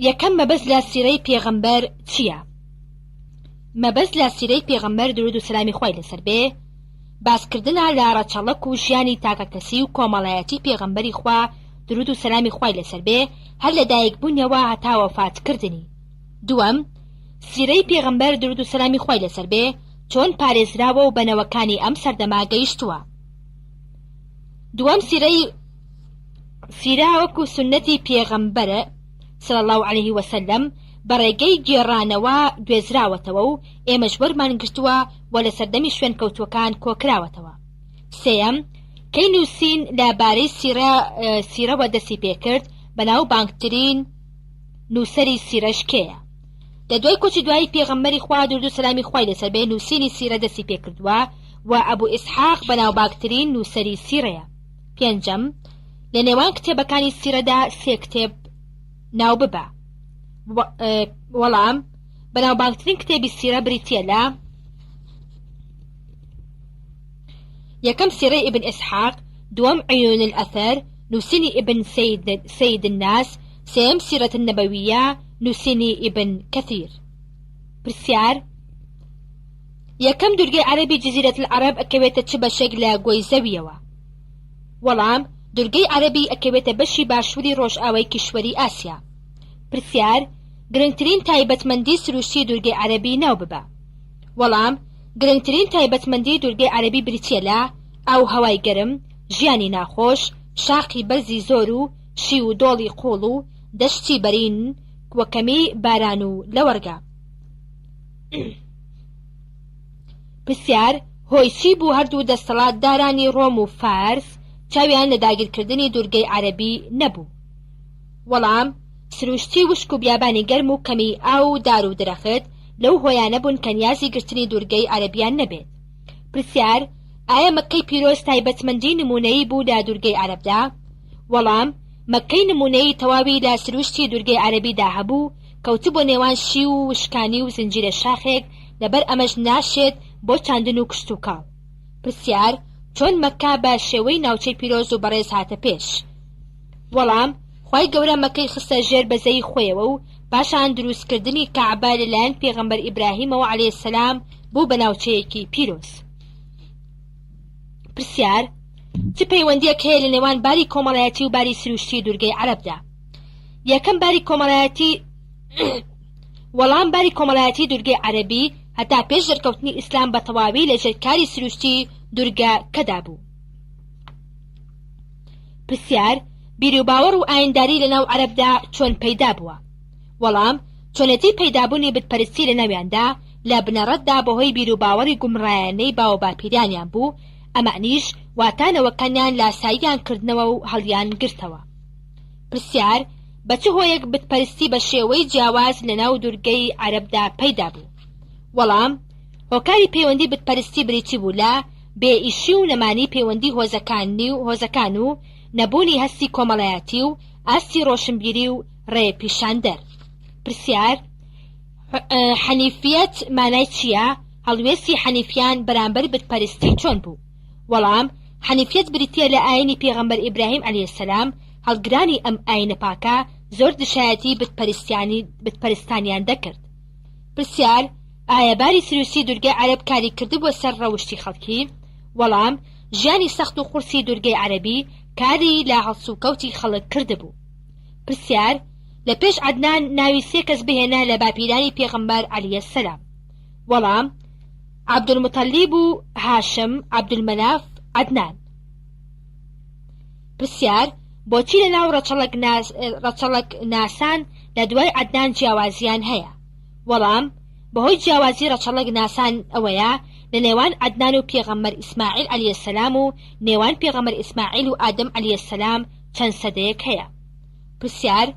یەکەم مەبەست لە سیرەی پێغەمبەر چییە؟ مەبەست لە سیرەی پێغەمبەر درود و سەلامی خوای لەسەر بێ باسکردنە لە ڕەچەڵەک و ژیانی تاکەکەسی و کۆمەڵایەتی پێغەمبەری خوا درود و سەلامی خوای لەسەر بێ هەر لە دایکبوونیەوە هەتا وەفاتکردنی. دووەم سیرەی پێغەمبەر درود و سەلامی خوای لەسەر بێ چۆن پارێزراوە و بەنەوەکانی ئەم سەردەما گەیشتووە. دووەم سیرە وەکو سنەتی پێغەمبەرە صلی الله عليه وسلم بەڕێگەی گێڕانەوە گوێزراوەتەوە و ئێمەش وەرمان گرتووە و لە سەردەمی شوێن کەوتوەکان کۆکراوەتەوە. سێەم کەی نووسین لەبارەی سیرەوە دەستی پێکرد بەناو بانگترین نووسەری سیرەش کێیە؟ لە دوای کۆچی دوای پێغەمبەری خوا درود و سەلامی خوای لەسەر بێ نووسینی سیرە دەستی پێکردووە و ئەبوو ئیسحاق بەناو باگترین نووسەری سیرەیە. پێنجەم لە نێوان کتێبەکانی سیرەدا سێ کتێب ناو ببە. وەڵام بەناوبانگترین کتێبی سیرە بریتیە لە یەکەم سیرەی ئیبن ئیسحاق، دووەم عیون الئەثەر نووسینی ئیبن سەید الناس، سێەم سیرەت النەبەویە نووسینی ئیبن کەثیر. پرسیار: یەکەم دورگەی عەرەبی جزیرەت العەرەب ئەکەوێتە چ بەشێک لە گۆی زەویەوە؟ وەڵام دورگەی عەرەبی ئەکەوێتە بەشی باشووری ڕۆژئاوای کیشوەری ئاسیا. پرسیار: گرنگترین تایبەتمەندی سروشتی دورگەی عەرەبی ناو ببە. وەڵام گرنگترین تایبەتمەندی دورگەی عەرەبی بریتیە لە ئاو هەوای گەرم، ژیانی ناخۆش، شاقی بەرزی زۆر و شی و دۆڵی قوڵ و دەشتی بەرین وەکەمی باران و لەوەرگا. پرسیار: هۆی چی بوو هەردوو دەسەڵات دارانی ڕۆم و فارس چاویان لە داگیرکردنی دورگەی عەرەبی نەبوو؟ وەڵام سروشتی وشک و بیابانی گەرم و کەمی ئاو و دار و درەخت لەو هۆیانە بوون کە نیازی گرتنی دورگەی عەرەبیان نەبێت. پرسیار: ئایا مەکەی پیرۆز تایبەتمەندی نمونەیی بوو لە دورگەی عەرەبدا؟ وەڵام مەکەی نمونەی تەواوی لە سروشتی دورگەی عەرەبیدا هەبوو کەوتە بۆ نێوان شی و وشکانی و زنجیرە شاخێک، لەبەر ئەمەش ناشێت بۆ چاندن و کشت و کاڵ. پرسیار: چۆن مەکە بە شێوەی ناوچەی پیرۆز و بەڕێز هاتە پێش؟ وەڵام خوای گەورە مەکەی خستە ژێر بەزەی خۆیەوە و پاشان دروستکردنی کەعبە لەلایەن پێغەمبەر ئیبراهیمەوە عەلەیهی سەلام بوو بە ناوچەیەکی پیرۆز. پرسیار: چ پەیوەندیەک هەیە لە نێوان باری کۆمەڵایەتی و باری سروشتی دورگەی عەرەبدا؟ یەکەم باری کۆمەڵایەتی وەڵام باری کۆمەڵایەتی دورگەی عەرەبی هەتا پێش دەرکەوتنی ئیسلام بە تەواوی لە ژێرکاری سروشتی دورگەکەدا بوو. پرسیار: بیر و باوەڕ و ئاینداری لەناو عەرەبدا چۆن پەیدا بووە؟ وەڵام چۆنەتی پەیدابوونی بتپەرستی لە ناویاندا لە بنەڕەتدا بەهۆی بیر و باوەڕی گومڕایانەی باوە باپیرانیان بوو، ئەمانیش واتانەوەکانیان لاساییان کردنەوە و هەڵیان گرتەوە. پرسیار: بە چ هۆیەک بتپەرستی بە شێوەی جیاواز لەناو دورگەی عەرەبدا پەیدا بوو؟ وەڵام هۆکاری پەیوەندی بتپەرستی بریتی بوو لە بێئیشی و نەمانی پەیوەندی هۆزەکان و نەبوونی هەستی کۆمەڵایەتی و ئاستی ڕۆشنبیری و ڕێپیشاندەر. پرسیار: حەنیفیەت مانای چییە؟ هەڵوێستی حەنیفیان بەرامبەر بتپەرستی چۆن بوو؟ وەڵام حەنیفیەت بریتیە لە ئاینی پێغەمبەر ئیبراهیم عەلەیهی سەلام، هەڵگرانی ئەم ئاینە پاکە زۆر دشایەتی بتپەرستانیان دەکرد. پرسیار: ئایا باری سروشتی دورگەی عەرەب کاری کردبووە سەر ڕەوشتی خەڵکی؟ وەڵام ژیانی سەخت و قورسی دورگەی عەرەبی کاری لە هەڵسوکەوتی خەڵک کردبوو. پرسیار: لە پێش عەدنان ناوی سێ کەس بهێنە لە باپیرانی پێغەمبەر عەلەیهی سەلام. وەڵام عەبدولموتەلیب و هاشم، عەبدولمەناف، عەدنان. پرسیار: بۆچی لەناو ڕەچەڵەک ناسان لە دوای عەدنان جیاوازیان هەیە؟ وەڵام بەهۆی جیاوازی ڕەچەڵەک ناسان ئەوەیە لە نێوان عەدنان و پێغەمبەر ئیسماعیل عەلەیهی سەلام و نێوان پێغەمبەر ئیسماعیل و ئادەم عەلەیهی سەلام چەند سەدەیەک هەیە. پرسیار: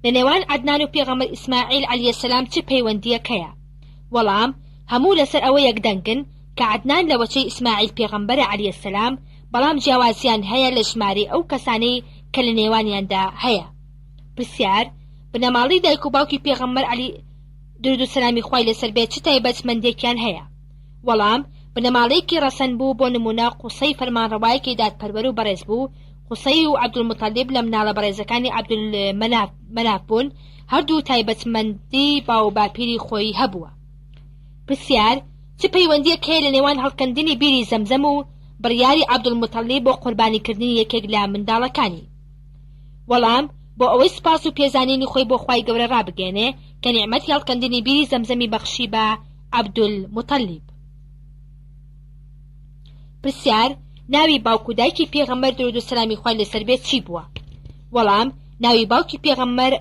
لە نێوان عەدنان و پێغەمبەر ئیسماعیل عەلەیهی سەلام چ پەیوەندیەک هەیە؟ وەڵام هەموو لەسەر ئەوە یەکدەنگن کە عەدنان لە وەچەی ئیسماعیل پێغەمبەرە عەلەیهی سەلام، بەڵام جیاوازیان هەیە لە ژمارەی ئەو کەسانەی کە لە نێوانیاندا هەیە. پرسیار: بنەماڵی دایک و باوکی پێغەمبەر عەلی درود و سەلامی خوای لەسەر بێت چ تایبەتمەندێکیان هەیە؟ وەڵام بنەماڵەیەکی ڕەسەن بوو، بۆ نمونە قوسەی فەرمانڕەوایەکی دادپەروەر و بەڕێز بوو قوسەی و عەبدولموتەلیب لە مناڵە بەڕێزەکانی عەبدولمەناف بوون، هەردوو تایبەتمەندی باو باپیری خۆی هەبووە. پرسیار چ پەیوەندیەک هەیە لە نێوان هەڵکەندنی بیری زەمزەم و بڕیاری عەبدولموتەلیب بۆ قوربانیکردنی یەکێک لە منداڵەکانی؟ وەڵام بۆ ئەوەی سوپاس و پێزانینی خۆی بۆ خوای گەورە ڕابگەێنێ کە نیعمەتی هەڵکەندنی بیری زەمزەمی بەخشی بە عەبدولموتەلیب. پرسیار ناوی باوک و دایکی پێغەمبەر درود و سەلامی خوای لەسەر بێ چی بووە؟ وەڵام ناوی باوکی پێغەمبەر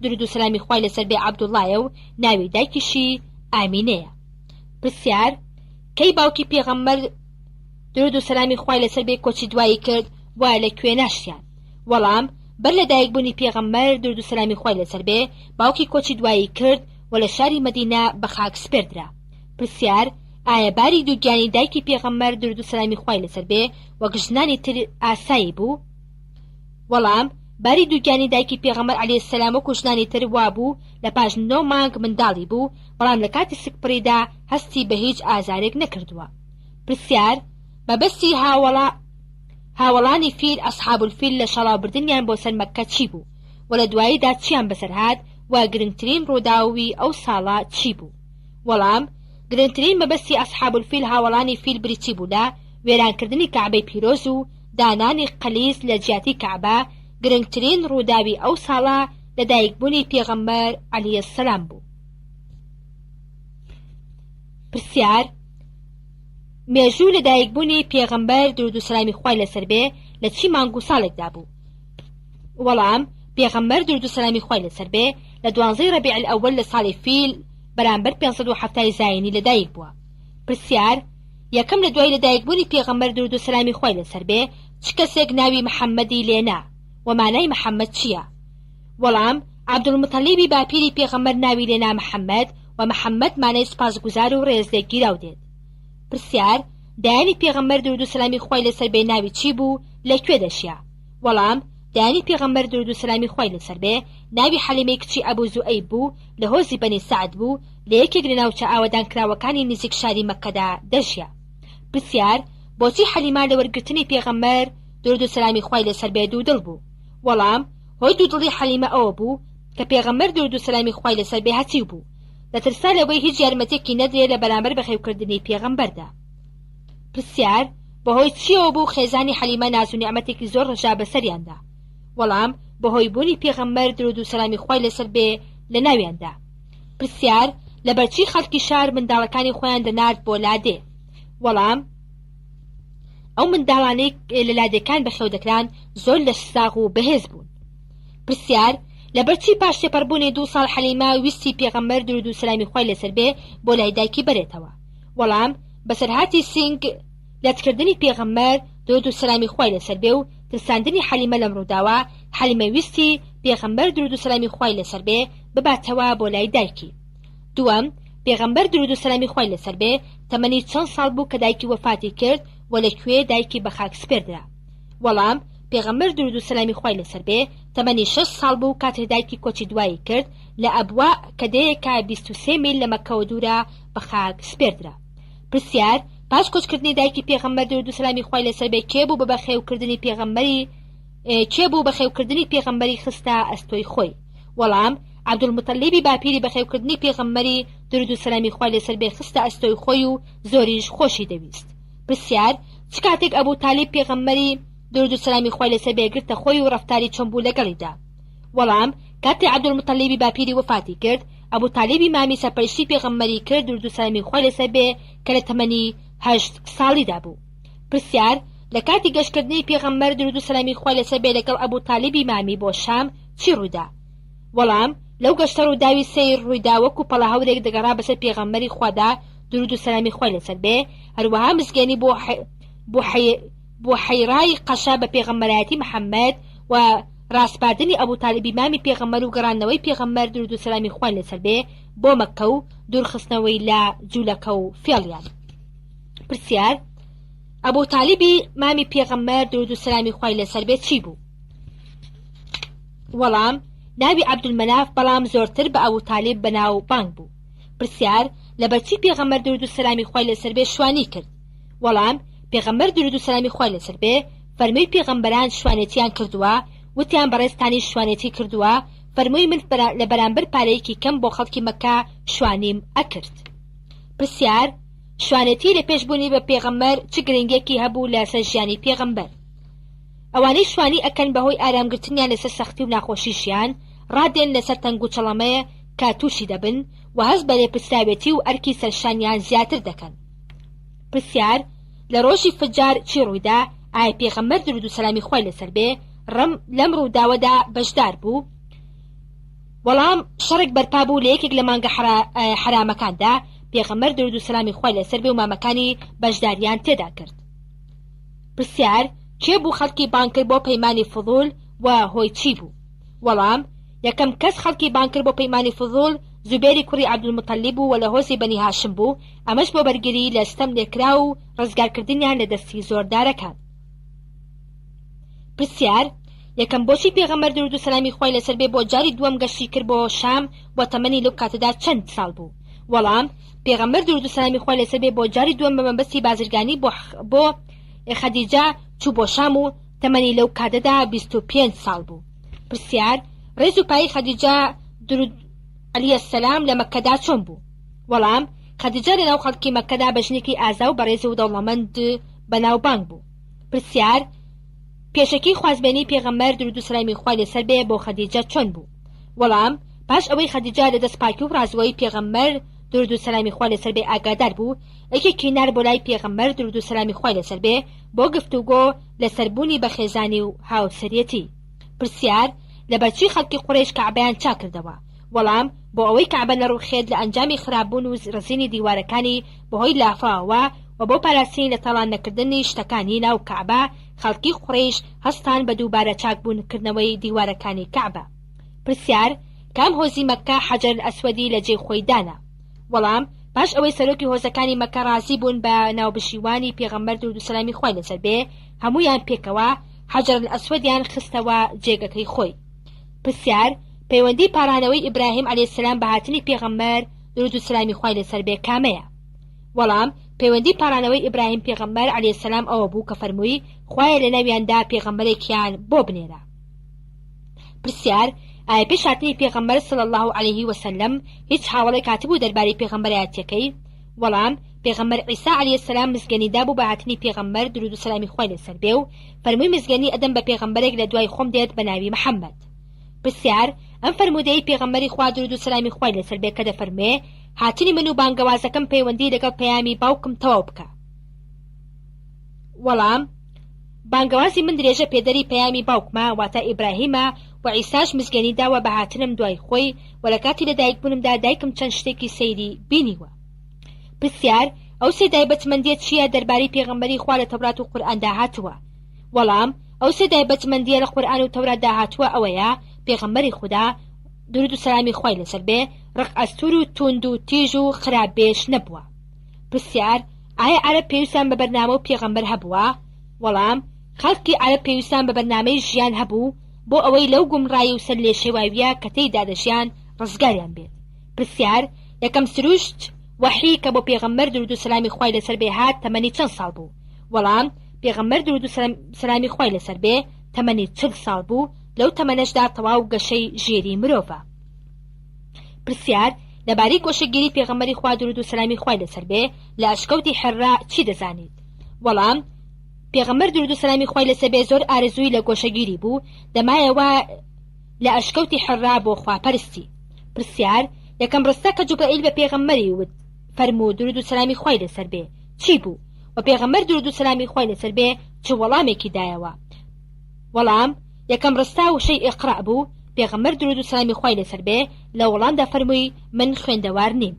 درود و سەلامی خوای لەسەر بێ عەبدوڵایە و ناوی دایکیشی ئامینەیە. پرسیار کەی باوکی پێغەمبەر درود و سەلامی خوای لەسەر بێ کۆچی دوایی کرد وایە لەکوێ ناشتیان؟ وەڵام بەر لە دایکبوونی پێغەمبەر درود و سەلامی خوای لەسەر بێ باوکی کۆچی دوایی کرد و لە شاری مەدینە بە خاک سپێردرا. پرسیار ئایا باری دووگیانی دایکی پێغەمبەر درود و سەلامی خوای لەسەر بێ وەک ژنانی تر ئاسایی بوو؟ وەڵام باری دووگیانی دایکی پێغەمبەر عەلەیهی سەلام وەکو ژنانی تر وابوو لە پاش 9 مانگ منداڵی بوو، بەڵام لە کاتی سکپڕیدا هەستی بە هیچ ئازارێک نەکردووە. پرسیار بەبەستی هاوڵانی فیل ئەسحاب الفیل لە شەڵاوبردنیان بۆ سەر مەککە چی بوو و لە دواییدا چیان بەسەرهات و گرنگترین ڕووداوی ئەو ساڵە چی بوو؟ وەڵام گرنگترین مەبەستی ئەسحاب الفیل هاوڵانی فیل بریتی بوو لە وێرانکردنی کەعبەی پیرۆز و دانانی قەلیز لە جیاتی کەعبە. گرنگترین ڕووداوی ئەو ساڵە لە دایکبوونی پێغەمبەر عەلەیهی سەلام بوو. پرسیار مێژوو لە دایکبوونی پێغەمبەر درود و سەلامی خوای لەسەر بێ لە چی مانگ و ساڵێکدا بوو؟ وەڵام پێغەمبەر درود و سەلامی خوای لەسەر بێ لە 12 ڕەبیع الئەوەل لە ساڵی فیل بەرامبەر 570 زاینی لەدایک بووە. پرسیار یەکەم لە دوای لەدایکبوونی پێغەمبەر درود و سەلامی خوای لەسەر بێ چ کەسێک ناوی محەممەدی لێنا و مانای محەممەد چییە؟ وەڵام عەبدولموتەلیبی باپیری پێغەمبەر ناوی لێنا محەممەد و محەممەد مانای سپاسگوزار و ڕێزلێکگیراو دێت. پرسیار دایانی پێغەمبەر درود و سەلامی خوای لەسەر بێ ناوی چی بوو لەکوێ دەشیا؟ وەڵام دایانی پێغەمبەر درود و سەلامی خوای لەسەر بێ ناوی حەلیمەی کچی ئەبوو زوئەیب بوو لە هۆزی بەنی سەعد بوو لە یەکێک لە ناوچە ئاوەدانکراوەکانی نزیک شاری مەککەدا دەژیا. پرسیار بۆچی حەلیما لە وەرگرتنی پێغەمبەر درود و سەلامی خوای لەسەر بێ دوودڵ بوو؟ وەڵام هۆی دوودڵی حەلیمە ئەوە بوو کە پێغەمبەر درود و سەلامی خوای لەسەر بێ هەچی بوو لە ترسا لەوەی هیچ یارمەتێکی نەدرێت لە بەرامبەر بەخێوکردنی پێغەمبەردا. پرسیار بەهۆی چیەوە بوو خێزانی حەلیمە ناز و نیعمەتێکی زۆر ڕژا بەسەریاندا؟ وەڵام بەهۆی بوونی پێغەمبەر درود و سەلامی خوای لەسەر بێ لە ناویاندا. پرسیار لەبەرچی خەڵکی شار منداڵەکانی خۆیان دەنارد بۆ لادێ؟ وەڵام ئەو منداڵانەی لە لادێکان بەخێو دەکران زۆر لە ساغ و بەهێز بوون. پرسیار لەبەرچی پاش تێپەڕبوونی 2 ساڵ حەلیمە ویستی پێغەمبەر درود و سەلامی خوای لەسەر بێ بۆ لای دایکی بەرێتەوە؟ وەڵام بەسەرهاتی سنگ لەتکردنی پێغەمبەر درود و سەلامی خوای لەسەر بێ و ترساندنی حەلیمە لەم ڕووداوە حەلیمە ویستی پێغەمبەر درود و سەلامی خوای لەسەر بێ بباتەوە بۆ لای دایکی. دووەم پێغەمبەر درود و سەلامی خوای لەسەر بێ تەمەنی چەند ساڵ بوو کە دایکی وەفاتی کرد و لەکوێ دایکی بە خاک سپێردرا؟ وەڵام پێغەمبەر درود و سەلامی خوای لەسەر بێ تەمەنی 6 ساڵ بوو کاتێ دایکی کۆچی دوایی کرد لە ئەبوا کە دەیەکە 23 میل لە مەککەوە دوورە بە خاک سپێردرا. پرسیار پاش کۆچکردنی دایکی پێغەمبەر درود و سەلامی خوای لەسەر بێ کێ بوو بە بەخێوکردنی پێغەمبەری خستە ئەستۆی خۆی؟ وەڵام عەبدولموتەلیبی باپیری بەخێوکردنی پێغەمبەری درود و سەلامی خوای لەسەر بێ خستە ئەستۆی خۆی و زۆریش خۆشی دەویست. پرسیار چ کاتێک ئەبوو تالیب پێغەمبەری درود و سەلامی خوای لەسەر بێ گرتە خۆی و ڕەفتاری چۆن بوو لەگەڵیدا؟ وەڵام کاتێ عەبدولموتەلیبی باپیری وەفاتی کرد ئەبوو تالیبی مامی سەرپەرشتی پێغەمبەری کرد درود و سەلامی خوای لەسەر بێ کە لە تەمەنی 8 ساڵیدا بوو. پرسیار لە کاتی گەشتکردنی پێغەمبەر درود و سەلامی خوای لەسەر بێ لەگەڵ ئەبوو تالیبی مامی بۆ شام چی ڕوودا؟ وەڵام لەو گەشتە ڕووداوی سەیر ڕوویدا وەکو پەڵە هەورێک دەگەڕا بەسەر پێغەمبەری خوادا درود و سەلامی خوای لەسەر بێ، هەروەها مزگەنی بۆ حەیڕای قەشا بە پێغەمبەرایەتی محەممەد و ڕاستپاردنی ئەبوو تالیبی مامی پێغەمبەر و گەڕانەوەی پێغەمبەر درود و سەلامی خوای لەسەر بێ بۆ مەککە و دوورخستنەوەی لە جوولەکە و فێڵیان. پرسیار ئەبوو تالیبی مامی پێغەمبەر درود و سەلامی خوای لەسەر بێ چی بوو؟ وەڵام ناوی عەبدولمەناف بەڵام زۆرتر بە ئەبوو تالیب بەناو بانگ بوو. پرسیار لەبەرچی پێغەمبەر درود و سەلامی خوای لەسەر بێ شوانی کرد؟ وەڵام پێغەمبەر درود و سەلامی خوای لەسەر بێ فەرمووی پێغەمبەران شوانێتیان کردووە، وتیان بەڕێستانی شوانێتی کردووە، فەرمووی من لە بەرامبەر پارەیەکی کەم بۆ خەڵکی مەکە شوانیم ئەکرد. پرسیار: شوانێتی لە پێشبوونی بە پێغەمبەر چ گرنگێکی هەبوو لەسەر ژیانی پێغەمبەر؟ ئەوانەی شوانی ئەکەن بەهۆی ئارامگرتنیان لەسەر سەختی و ناخۆشیشیان، ڕادێن لەسەر تەنگ و چەڵەمەیە کە تووشی دەبن و هەست بە لێپرسراوێتی و ئەرکی سەرشانیان زیاتر دەکەن. پرسیار: لە ڕۆژی فجار چی ڕوویدا؟ ئایا پێغەمبەر درود و سەلامی خوای لەسەر بێ لەم ڕووداوەدا بەشدار بوو؟ وەڵام شەڕێک بەرپا بوو لە یەکێک لە مانگە حرامەکاندا، پێغەمبەر درود و سەلامی خوای لەسەر بێ و مامەکانی بەشداریان تێدا کرد. پرسیار: کێ بوو خەڵکی بان کرد بۆ پەیمانی فضول و هۆی چی بوو؟ وەڵام: یەکەم کەس خەڵکی بان کرد بۆ پەیمانی فضول زوبێری کوڕی عەبدولموتەلیب بوو و لە هۆزی بەنی هاشم بوو، ئەمەش بۆ بەرگری لە ستەم لێکرا و ڕزگارکردنیان لە دەستی زۆردارەکان. پرسیار: یەکەم بۆچی پێغەمبەر درود و سەلامی خوای لەسەر بێ بۆ جاری دووەم گەشتی کرد بۆ شام بۆ تەمەنی لەو کاتەدا چەند ساڵ بوو؟ وەڵام: پێغەمبەر درود و سەلامی خوای لەسەر بێ بۆ جاری دووەم بە مەبەستی بازرگانی بۆ خەدیجە چوو بۆ شام و تەمەنی لەو کاتەدا 25 ساڵ بوو. پرسیار: ڕێز و پایی خەدیجە درود عەلەیها سەلام لە مەککەدا چۆن بوو؟ وەڵام: خەدیجە لەناو خەڵکی مەککەدا بە ژنێکی ئازا و بەڕێز و دەوڵەمەند بەناوبانگ بوو. پرسیار: پێشەکی خوازبێنی پێغەمبەر درود و سەلامی خوای لەسەر بێ بۆ خەدیجە چۆن بوو؟ وەڵام: پاش ئەوەی خەدیجە لە دەستپاکی و ڕازەوەی پێغەمبەر درود و سەلامی خوای لەسەر بێ ئاگادار بوو، یەکێکی نار بۆ لای پێغەمبەر درود و سەلامی خوای لەسەر بێ بۆ گفتوگۆ لەسەربوونی بە خێزانی و هاوسەرەتی. پرسیار: لەبەرچی خەڵکی قوڕیش کەعبەیان چا کردەوە؟ وەڵام: بۆ ئەوەی کەعبە نەڕوخێت لە ئەنجامی خراپبوون و ڕزینی دیوارەکانی بەهۆی لافاوە و بۆ پاراستنی لە تەڵان نەکردنی شتەکانی ناو کەعبە، خەڵکی قوڕیش هەستان بە دووبارە چاکبوونکردنەوەی دیوارەکانی کەعبە. پرسیار: کام هۆزی مەککە حەجەر ئەسوەدی لە جێی خۆی دانا؟ وەڵام: پاش ئەوەی سەرۆکی هۆزەکانی مەککە ڕازی بوون بە ناوبشیوانی پێغەمبەر درود و سەلامی خوای لەسەر بێ، هەمویان پێکەوە حەجەر ئەسوەدیان خستەوە جێگەکەی خۆی. پرسیار: پەیوەندی پارانەوەی ئیبراهیم عەلەیهی سەلام بە هاتنی پێغەمبەر درود و سەلامی خوای لەسەر بێ کامەیە؟ وەڵام: پەیوەندی پارانەوەی ئیبراهیم پێغەمبەر عەلەیهی سەلام ئەوە بوو کە فەرمووی خوایە لە ناویاندا پێغەمبەرێکیان بۆ بنێرە. پرسیار: ئایا پێش هاتنی پێغەمبەر صلی الله علیه وسلم هیچ هاوڵێک هاتبوو دەربارەی پێغەمبەرایەتیەکەی؟ وەڵام: پێغەمبەر عیسا عەلەیهی سەلام مزگەنیدا بوو بە هاتنی پێغەمبەر درود و سەلامی خوای لەسەر بێ و فەرمووی مزگەنی ئەدەم بە پێغەمبەرێک لە دوای خۆم دێت بە ناوی محەممەد. پرسیار: ئەم فەرمودەی پێغەمبەری خوا درود و سەلامی خوای لەسەر بێ کە دەفەرمێ هاتنی من و بانگەوازەکەم پەیوەندی لەگەڵ پەیامی باوکم تەواو بکە؟ وەڵام: بانگەوازی من درێژە پێدەری پەیامی باوکمە واتە ئیبراهیمە و عیساش مزگەنی داوە بە هاتنم دوای خۆی و لە کاتی لەدایک بوونمدا دایکم چەند شتێکی سەیری بینیوە. پرسیار: ئەو سێ تایبەتمەندیە چییە دەربارەی پێغەمبەری خوا لە تەورات و قورئاندا هاتووە؟ وەڵام: ئەو سێ تایبەتمەندیە لە قورئان و تەوراتدا هاتووە ئەوەیە پێغەمبەری خوددا درود و سەلامی خوای لەسەر بێ ڕق ئەستور و توند و تیژ و خراپبێش نەبووە. پرسیار: ئایا عەرەب پێویستیان بە بەرنامە و پێغەمبەر هەبووە؟ وەڵام: خەڵکی عەرەب پێویستیان بە بەرنامەی ژیان هەبوو بۆ ئەوەی لەو گومڕایی و سەر لێ شێواویە کە تێیدا دەژیان ڕزگاریان بێت. پرسیار: یەکەم سروشت وەحی کە بۆ پێغەمبەر درود و سەلامی خوای لەسەر بێ هات تەمەنی چەند ساڵ بوو؟ وەڵام: پێغەمبەر درود و سەلامی خوای لەسەر بێ تەمەنی 40 ساڵ بوو، لەو تەمەنەشدا تەواو گەشەی ژێری مرۆڤە. پرسیار: لەبارەی گۆشەگیری پێغەمبەری خوا درود و سەلامی خوای لەسەر بێ لە ئەشکەوتی حێرا چی دەزانیت؟ وەڵام: پێغەمبەر درود و سەلامی خوای لەسەر بێ زۆر ئارزووی لە گۆشەگیری بوو، دەمایەوە لە ئەشکەوتی حێرا بۆ خواپەرستی. پرسیار: یەکەم ڕستە کە جوبرائیل بە پێغەمبەری وت فەرموو درود و سەلامی خوای لەسەر بێ چی بوو و پێغەمبەر درود و سەلامی خوای لەسەر بێ چ وەڵامێکی دایەوە؟ وەڵام: یەکەم ڕستا وشەی ئیقرا بوو، پێغەمبەر درود و سەلامی خوای لەسەر بێ لە وەڵامدا فەرمووی من خوێندەوار نیم.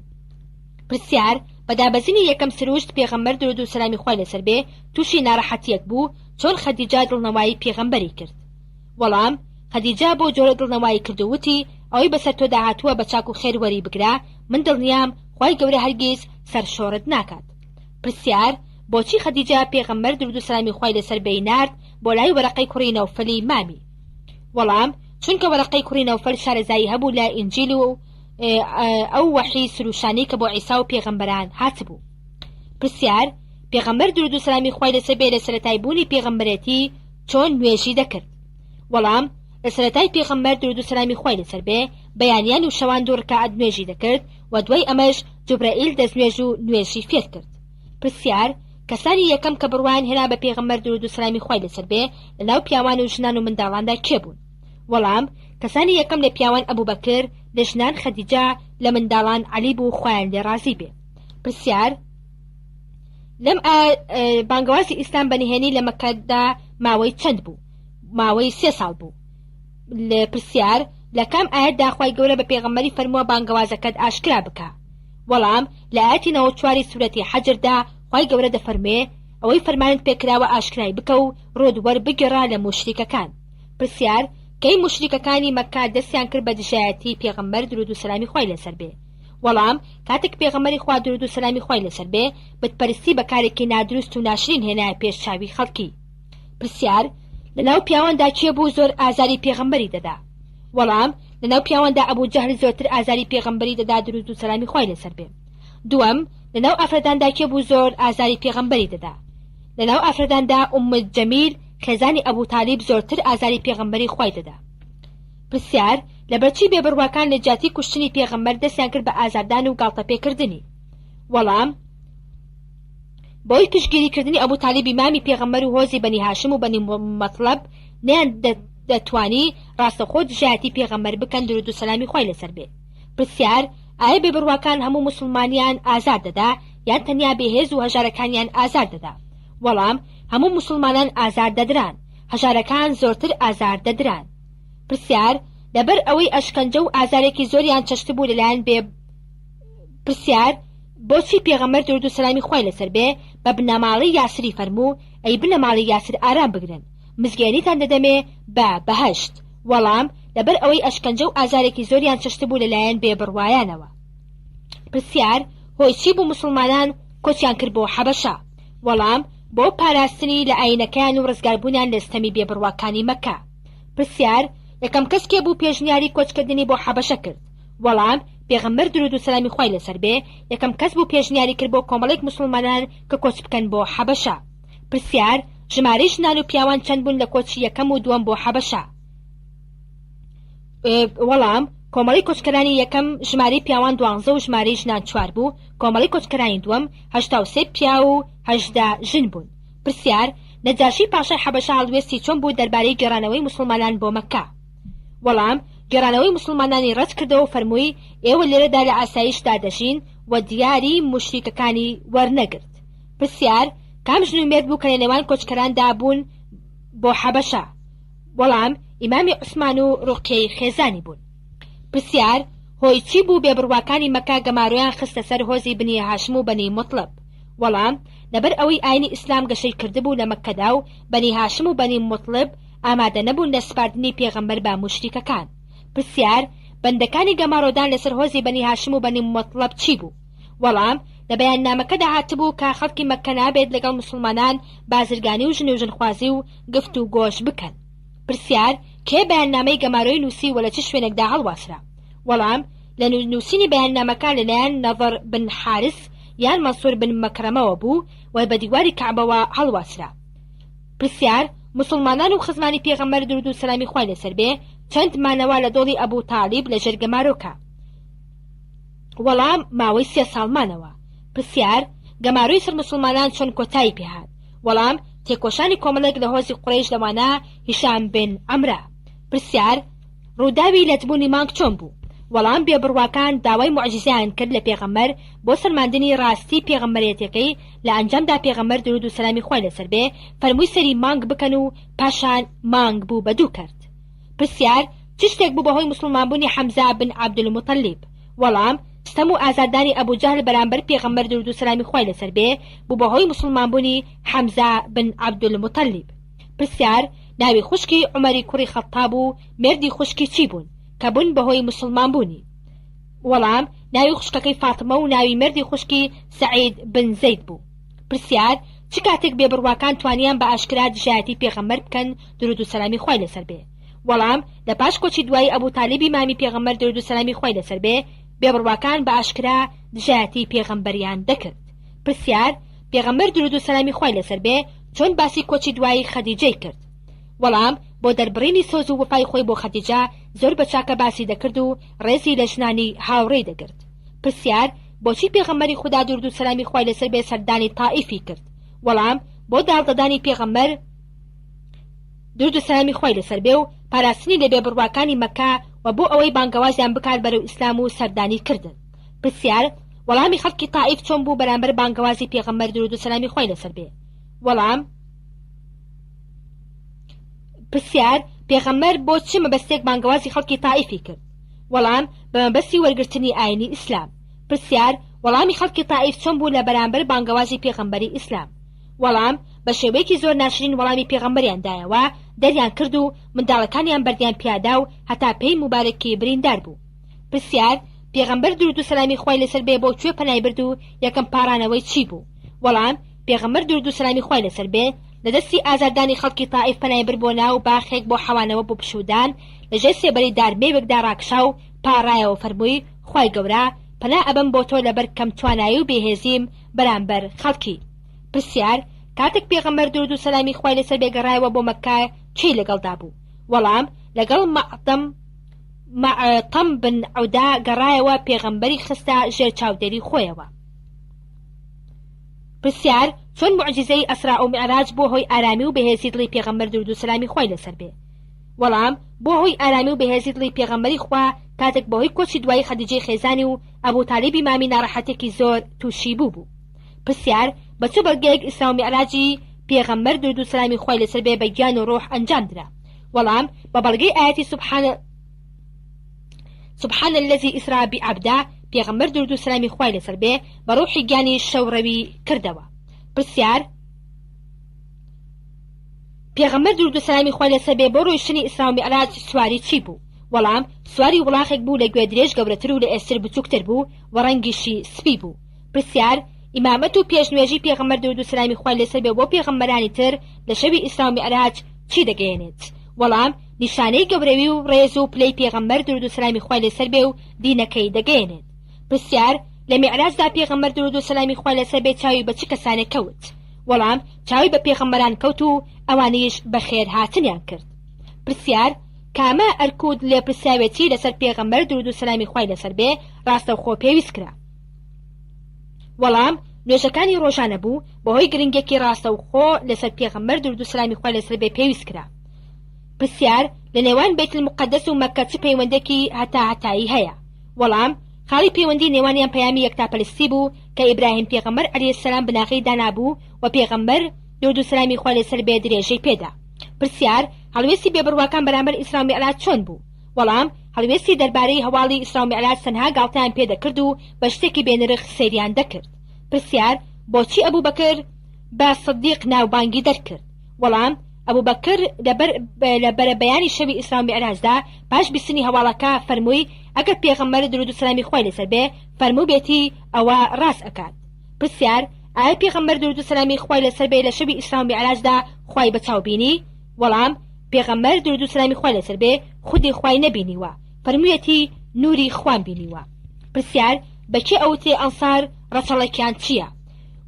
پرسیار: بەدابەزینی یەکەم سروشت پێغەمبەر درود و سەلامی خوای لەسەر بێ تووشی ناڕەحەتیەک بوو، چۆن خەدیجە دڵنەوایی پێغەمبەری کرد؟ وەڵام: خەدیجە بۆ جۆرە دڵنەوایی کردووتی ئەوەی بەسەر تۆ داهاتووە بە چاک و خێر وەری بگرا، من دڵنیام خوای گەورە هەرگیز سەرشۆڕت ناکات. پرسیار: بۆچی خەدیجە پێغەمبەر درود و سەلامی خوای لەسەر بێی نارد بۆ لای وەرەقەی کوڕی نەوفەلی مامی؟ وەڵام: چونکە وەرەقەی کوڕی نەوفەل شارەزایی هەبوو لە ئینجیل و ئەو وەحی سروشانی کە بۆ عیسا و پێغەمبەران هاتبوو. پرسیار: پێغەمبەر درود و سەلامی خوای لەسەر بێ لە سەرەتای بوونی پێغەمبەرێتی چۆن نوێژی دەکرد. وەڵام لە سەرەتای پێغەمبەر درود و سەلامی خوای لەسەر بێ بەیانیان و شەوان 2 ڕکعات نوێژی دەکرد و دوای ئەمەش جوبرائیل دەستنوێژ و نوێژی فێر کرد. پرسیار کەسانی یەکەم کە بڕوایان هێنا بە پێغەمبەر درود و سەلامی خوای لەسەر بێ لەناو پیاوان و ژنان و منداڵاندا کێ بوون؟ وەڵام کەسانی یەکەم لە پیاوان ئەبوبەکر، لە ژنان خەدیجە، لە منداڵان عەلی بوو خوایان لێ ڕازی بێ. پرسیار لەم بانگەوازی ئیسلام بەنهێنی لە مەکەدا ماوەی چەند بوو؟ ماوەی 3 ساڵ بوو. لە پرسیار لە کام ئاەتدا خوای گەورە بە پێغەمبەری فەرمووە بانگەوازەکەت ئاشکرا بکە؟ وەڵام لە ئاەتی 94 سورەتی حەجردا خوای گەورە دەفەرمێ ئەوەی فەرمانت پێکراوە ئاشکرای بکە و ڕۆد وەربگەڕا لە موشریکەکان. پرسیار کەی موشریکەکانی مەککە دەستیان کرد بە دژایەتی پێغەمبەر درود و سەلامی خوای لەسەر بێ؟ وەڵام کاتێک پێغەمبەری خوا درود و سەلامی خوای لەسەر بێ بتپەرستی بەکارێکی نادروست و ناشرین هێنایە پێش چاوی خەڵکی. پرسیار لەناو پیاواندا کێ بوو زۆر ئازاری پێغەمبەری دەدا؟ وەڵام لەناو پیاواندا ئەبوو جەهل زۆرتر ئازاری پێغەمبەری دەدا درود و سەلامی خوای لەسەر بێ. دووەم لەناو ئافرەتاندا کێ بوو زۆر ئازاری پێغەمبەری دەدا؟ لەناو ئافرەتاندا ئوم جەمیل خێزانی ئەبوو تالیب زۆرتر ئازاری پێغەمبەری خوای دەدا. پرسیار لەبەرچی بێبڕواکان لە جاتی کوشتنی پێغەمبەر دەستیان کرد بە ئازاردان و گاڵتەپێکردنی؟ وەڵام بۆی پشتگیریکردنی ئەبوو تالیب مامی پێغەمبەر و هۆزی بەنی هاشم و بەنی مەطلەب نیان دەتوانی ڕاستەخۆ دژایەتی پێغەمبەر بکەن درود و سەلامی خوای لەسەر بێ. پرسیار ئایا بێبڕواکان هەموو موسڵمانیان ئازار دەدا یان تەنیا بێهێز و هەژارەکانیان ئازار دەدا؟ وەڵام هەموو موسڵمانان ئازار دەدران، هەژارەکان زۆرتر ئازار دەدران. پرسیار لەبەر ئەوەی ئەشکەنجە و ئازارێکی زۆریان چەشت بوو لەلایەن بێ. پرسیار بۆچی پێغەمبەر درود و سەلامی خوای لەسەر بێ بە بنەماڵی یاسری فەرموو ئەی بنەماڵی یاسر ئارام بگرن، مزگەێنیتان دەدەمێ بە بەهەشت؟ وەڵام لەبەر ئەوەی ئەشکەنجە و ئازارێکی زۆریان چەشت بوو لەلایەن بێبڕوایانەوە. پرسیار هۆی چی بوو موسڵمانان کۆچیان کرد بۆ حەبەشە؟ وەڵام بۆ پاراستنی لە ئاینەکەیان و ڕزگاربوونیان لە ستەمی بێبڕواکانی مەککە. پرسیار یەکەم کەس کێ بوو پێشنیاری کۆچکردنی بۆ حەبەشە کرد؟ وەڵام پێغەمبەر درود و سەلامی خوای لەسەر بێ یەکەم کەس بوو پێشنیاری کرد بۆ کۆمەڵێک موسڵمانان کە کۆچ بکەن بۆ حەبەشە. پرسیار ژمارەی ژنان و پیاوان چەند بوون لە کۆچی یەکەم و دووەم بۆ حەبەشە؟ وەڵام کۆمەڵی کۆچکەرانی یەکەم ژمارەی پیاوان 12 و ژمارەی ژنان 4 بوو، کۆمەڵی کۆچکەرانی دووەم 83 پیا و 18 ژن بوون. پرسیار نەجاشی پاشای حەبەشە هەڵوێستی چۆن بوو دەربارەی گێڕانەوەی موسڵمانان بۆ مەککە؟ وەڵام گێڕانەوەی موسڵمانانی ڕەت کردەوە و فەرمووی ئێوە لێرەدا لە ئاسایشدا دەژین و دیاری موشریکەکانی وەرنەگرت. پرسیار کام ژن و مێرد بوو کە لە نێوان کۆچکەراندا بوون بۆ حەبەشە؟ وەڵام ئیمامی عوسمان و ڕوقیەی خێزانی بوون. پرسیار هۆی چی بوو بێبڕواکانی مەککە گەماڕۆیان خستە سەر هۆزی بنی هاشم و بەنی مطلب؟ وەڵام لەبەر ئەوەی ئاینی ئیسلام گەشەی کردبوو لە مەککەدا و بەنی هاشم و بەنی مطلب ئامادە نەبوون لە سپاردنی پێغەمبەر بە موشریکەکان. پرسیار بەندەکانی گەماڕۆدان لەسەر هۆزی بەنی هاشم و بەنی مطلب چی بوو؟ وەڵام لە بەیاننامەکەدا هاتبوو کە خەڵکی مەککە نابێت لەگەڵ موسڵمانان بازرگانی و ژن و ژنخوازی و گفت و گۆش بکەن. پرسیار کێ بەیاننامەی گەماڕۆی نووسی و لە چ شوێنێکدا هەڵواسرا؟ وەڵام لە نووسینی بەیاننامەکان لەلایەن نەڤەر بن حارس یان مەنسوور بن مەکرەمەوە بوو و بە دیواری کەعبەوە هەڵواسرا. پرسیار مسلمانان و خزمانی پێغەمبەر درود و سەلامی خوای لەسەر بێ چەند مانەوە لە دۆڵی ئەبوو تالیب لە ژێر گەمارۆکە؟ وەڵام ماوەی 3 ساڵمانەوە. پرسیار گەماڕۆی سەر مسلمانان چۆن کۆتایی پێهات؟ وەڵام تێکۆشانی کۆمەڵێک لە هۆزی قوڕیش لەوانە هیشام بن عەمرە. پرسیار ڕووداوی لەتبوونی مانگ چۆن بوو؟ وەڵام بێبڕواکان داوای موعجزەیان کرد لە پێغەمبەر بۆ سەرماندنی ڕاستی پێغەمبەرێتەکەی. لە ئەنجامدا پێغەمبەر درود و سەلامی خوای لەسەر بێ فەرمووی سەری مانگ بکەن و پاشان مانگ بوو بە 2 کرد. پرسیار چ شتێک بوو بەهۆی موسڵمانبوونی حەمزە بن عەبدولموتەلیب؟ وەڵام ستەم و ئازادانی ئەبوو جەهل بەرامبەر پێغەمبەر درود و سەلامی خوای لەسەر بێ بوو بەهۆی موسڵمانبوونی حەمزە بن عەبدولموتەلیب. پرسیار ناوی خوشکی عومەری کوڕی خەتاب و مێردی خوشکی چی بوون کە بوون بەهۆی موسڵمانبوونی؟ وەڵام ناوی خوشکەکەی فاتمە و ناوی مێردی خوشکی سەعید بن زەید بوو. پرسیار چ کاتێک بێبڕواکان توانیان بە ئاشکرا دژایەتی پێغەمبەر بکەن درود و سەلامی خوای لەسەر بێ؟ وەڵام لە پاش کۆچی دوای ئەبوو تالیبی مامی پێغەمبەر درود و سەلامی خوای لەسەر بێ بێبڕواکان بە ئاشکرا دژایەتی پێغەمبەریان دەکرد. پرسیار پێغەمبەر درود و سەلامی خوای لەسەر بێ چۆن باسی کۆچی دوای خەدیجەی کرد؟ وەڵام بۆ دەربڕینی سۆز و وفای خۆی بۆ خەدیجە زۆر بە چاکە باسی دەکرد و ڕێزی لە ژنانی هاوڕێی دەگرت. پرسیار بۆچی پێغەمبەری خوددا درود و سەلامی خوای لەسەر بێ سەردانی تائیفی کرد؟ وەڵام بۆ داڵدەدانی پێغەمبەر درود و سەلامی خوای لەسەر بێ و پاراستنی لە بێبڕواکانی مەکە و بۆ ئەوەی بانگەوازیان بکات بەرەو ئیسلام و سەردانی کردن. پرسیار وەڵامی خەڵکی تائیف چۆن بوو بەرامبەر بانگەوازی پێغەمبەر درود و سەلامی خوای لەسەر بێ؟ وەڵام پرسیار پێغەمبەر بۆ چ مەبەستێک بانگەوازی خەڵکی تائیفی کرد؟ وەڵام بە مەبەستی وەرگرتنی ئاینی ئیسلام. پرسیار وەڵامی خەڵکی تائیف چۆن بوو لە بەرامبەر بانگەوازی پێغەمبەری ئیسلام؟ وەڵام بە شێوەیەکی زۆر ناشرین وەڵامی پێغەمبەریاندایەوە دەریان کرد و منداڵەکانیان بەردیان پیادا و هەتا پێی مبارەکی بریندار بوو. پرسیار پێغەمبەر درود و سەلامی خوای لەسەر بێ بۆ کوێ پەنای برد و یەکەم پارانەوەی چی بوو؟ وەڵام پێغەمبەر درود و سەلامی خوای لەسەر بێ لە دەستی ئازاردانی خەڵکی تائیف پەنای برد بۆ ناو باخێک بۆ حەوانەوە بۆ پشودان لەژێر سێبەری دارمێوێکدا ڕاکشا و پاڕایەوە فەرمووی خوای گەورە پەنا ئەبەم بۆ تۆ لەبەر کەم توانایی و بێهێزیم بەرامبەر خەڵکی. پرسیار کاتێک پێغەمبەر درود و سەلامی خوای لەسەر بێ گەڕایەوە بۆ مەککە چی لەگەڵدا بوو؟ وەڵام لەگەڵ مەعتەم بن عەودا گەڕایەوە پێغەمبەری خستە ژێر چاودێری خۆیەوە. پرسیار چۆن موعجزەی ئەسرا و میعراج بۆ هۆی ئارامی و بەهێزی دڵی پێغەمبەر درود و سەلامی خوای لەسەر بێ؟ وەڵام بۆ هۆی ئارامی و بەهێزی دڵی پێغەمبەری خوا کاتێک بەهۆی کۆچی دوایی خەدیجەی خێزانی و ئەبوو تالیبی مامی ناڕەحەتێکی زۆر تووشی بوو. پرسیار بە چ بەڵگەیەک ئیسرا و میعراجی پێغەمبەر درود و سەلامی خوای لەسەر بێ بە گیان و ڕۆح ئەنجام درا؟ وەڵام بە بەڵگەی ئاەتی سبحان الذي إسرا بعبده پێغەمبەر درود و سەلامی خوای لەسەر بێ بە ڕوحی گیانی شەوڕەوی کردەوە. پرسیار پێغەمبەر درود و سەلامی خوای لەسەر بێ بۆ ڕۆیشتنی ئیسرا و میعراج سواری چی بوو؟ وەڵام سواری وڵاخێک بوو لە گوێ درێژ گەورەتر و لە ئێستر بچووکتر بوو و ڕەنگیشی سپی بوو. پرسیار ئیمامەت و پێشنوێژی پێغەمبەر درود و سەلامی خوای لەسەر بێ بۆ پێغەمبەرانی تر لە شەوی ئیسرا و میعراج چی دەگەیەنێت؟ وەڵام نیشانەی گەورەوی و ڕێز و پلەی پێغەمبەر درود و سەلامی خوای لەسەر بێ و دینەکەی دەگەیەنێت. پرسیار لە میعراجدا پێغەمبەر درود و سەلامی خوای لەسەر بێ چاوی بە چ کەسانێک کەوت؟ وەڵام چاوی بە پێغەمبەران کەوت و ئەوانیش بە خێر هاتنیان کرد. پرسیار کامە ئەرکود لێ پرسیاوێتی لەسەر پێغەمبەر درود و سەلامی خوای لەسەر بێ ڕاستەوخۆ پێویست کرا؟ وەڵام نوێژەکانی ڕۆژانە بوو بەهۆی گرنگێکی ڕاستەوخۆ لەسەر پێغەمبەر درود و سەلامی خوای لەسەر بێ پێویست کرا. پرسیار لە نێوان بەیت المقدس و مەککە چ پەیوەندێکی هەتایی هەیە؟ وەڵام خاڵی پەیوەندی نێوانیان پەیامی یەکتاپەرستی بوو کە ئیبراهیم پێغەمبەر عەلەیهی سەلام بناغی دانابوو و پێغەمبەر درود و سەلامی خوای لەسەر بێ درێژەی پێدا. پرسیار هەڵوێستی بێبڕواکان بەرامبەر ئیسرا و میعراج چۆن بوو؟ وەڵام هەڵوێستی دەربارەی هەواڵی ئیسرا و میعراج تەنها گاڵتەیان پێدەکرد و بە شتێکی بێنرخ سەیریان دەکرد. پرسیار بۆچی ئەبوو بەکر بە سدیق ناوبانگی دەرکرد؟ وەڵام ئەبوو بەکر لە بەرە بەیانی شەوی ئیسرا و میعراجدا پاش بیستنی هەواڵەکە فەرمووی ئەگەر پێغەمبەر درود و سەلامی خوای لەسەر بێ فەرموو بێتی ئەوە ڕاست ئەکات. پرسیار ئایا پێغەمبەر درود و سەلامی خوای لەسەر بێ لە شەوی ئیسرا و میعراجدا خوای بەچاو بینی؟ وەڵام پێغەمبەر درود و سەلامی خوای لەسەر بێ خودی خوای نەبینیوە، فەرموویەتی نوری خوان بینیوە. پرسیار بەکێ ئەوتێ ئەنسار ڕەچەڵێکیان چییە؟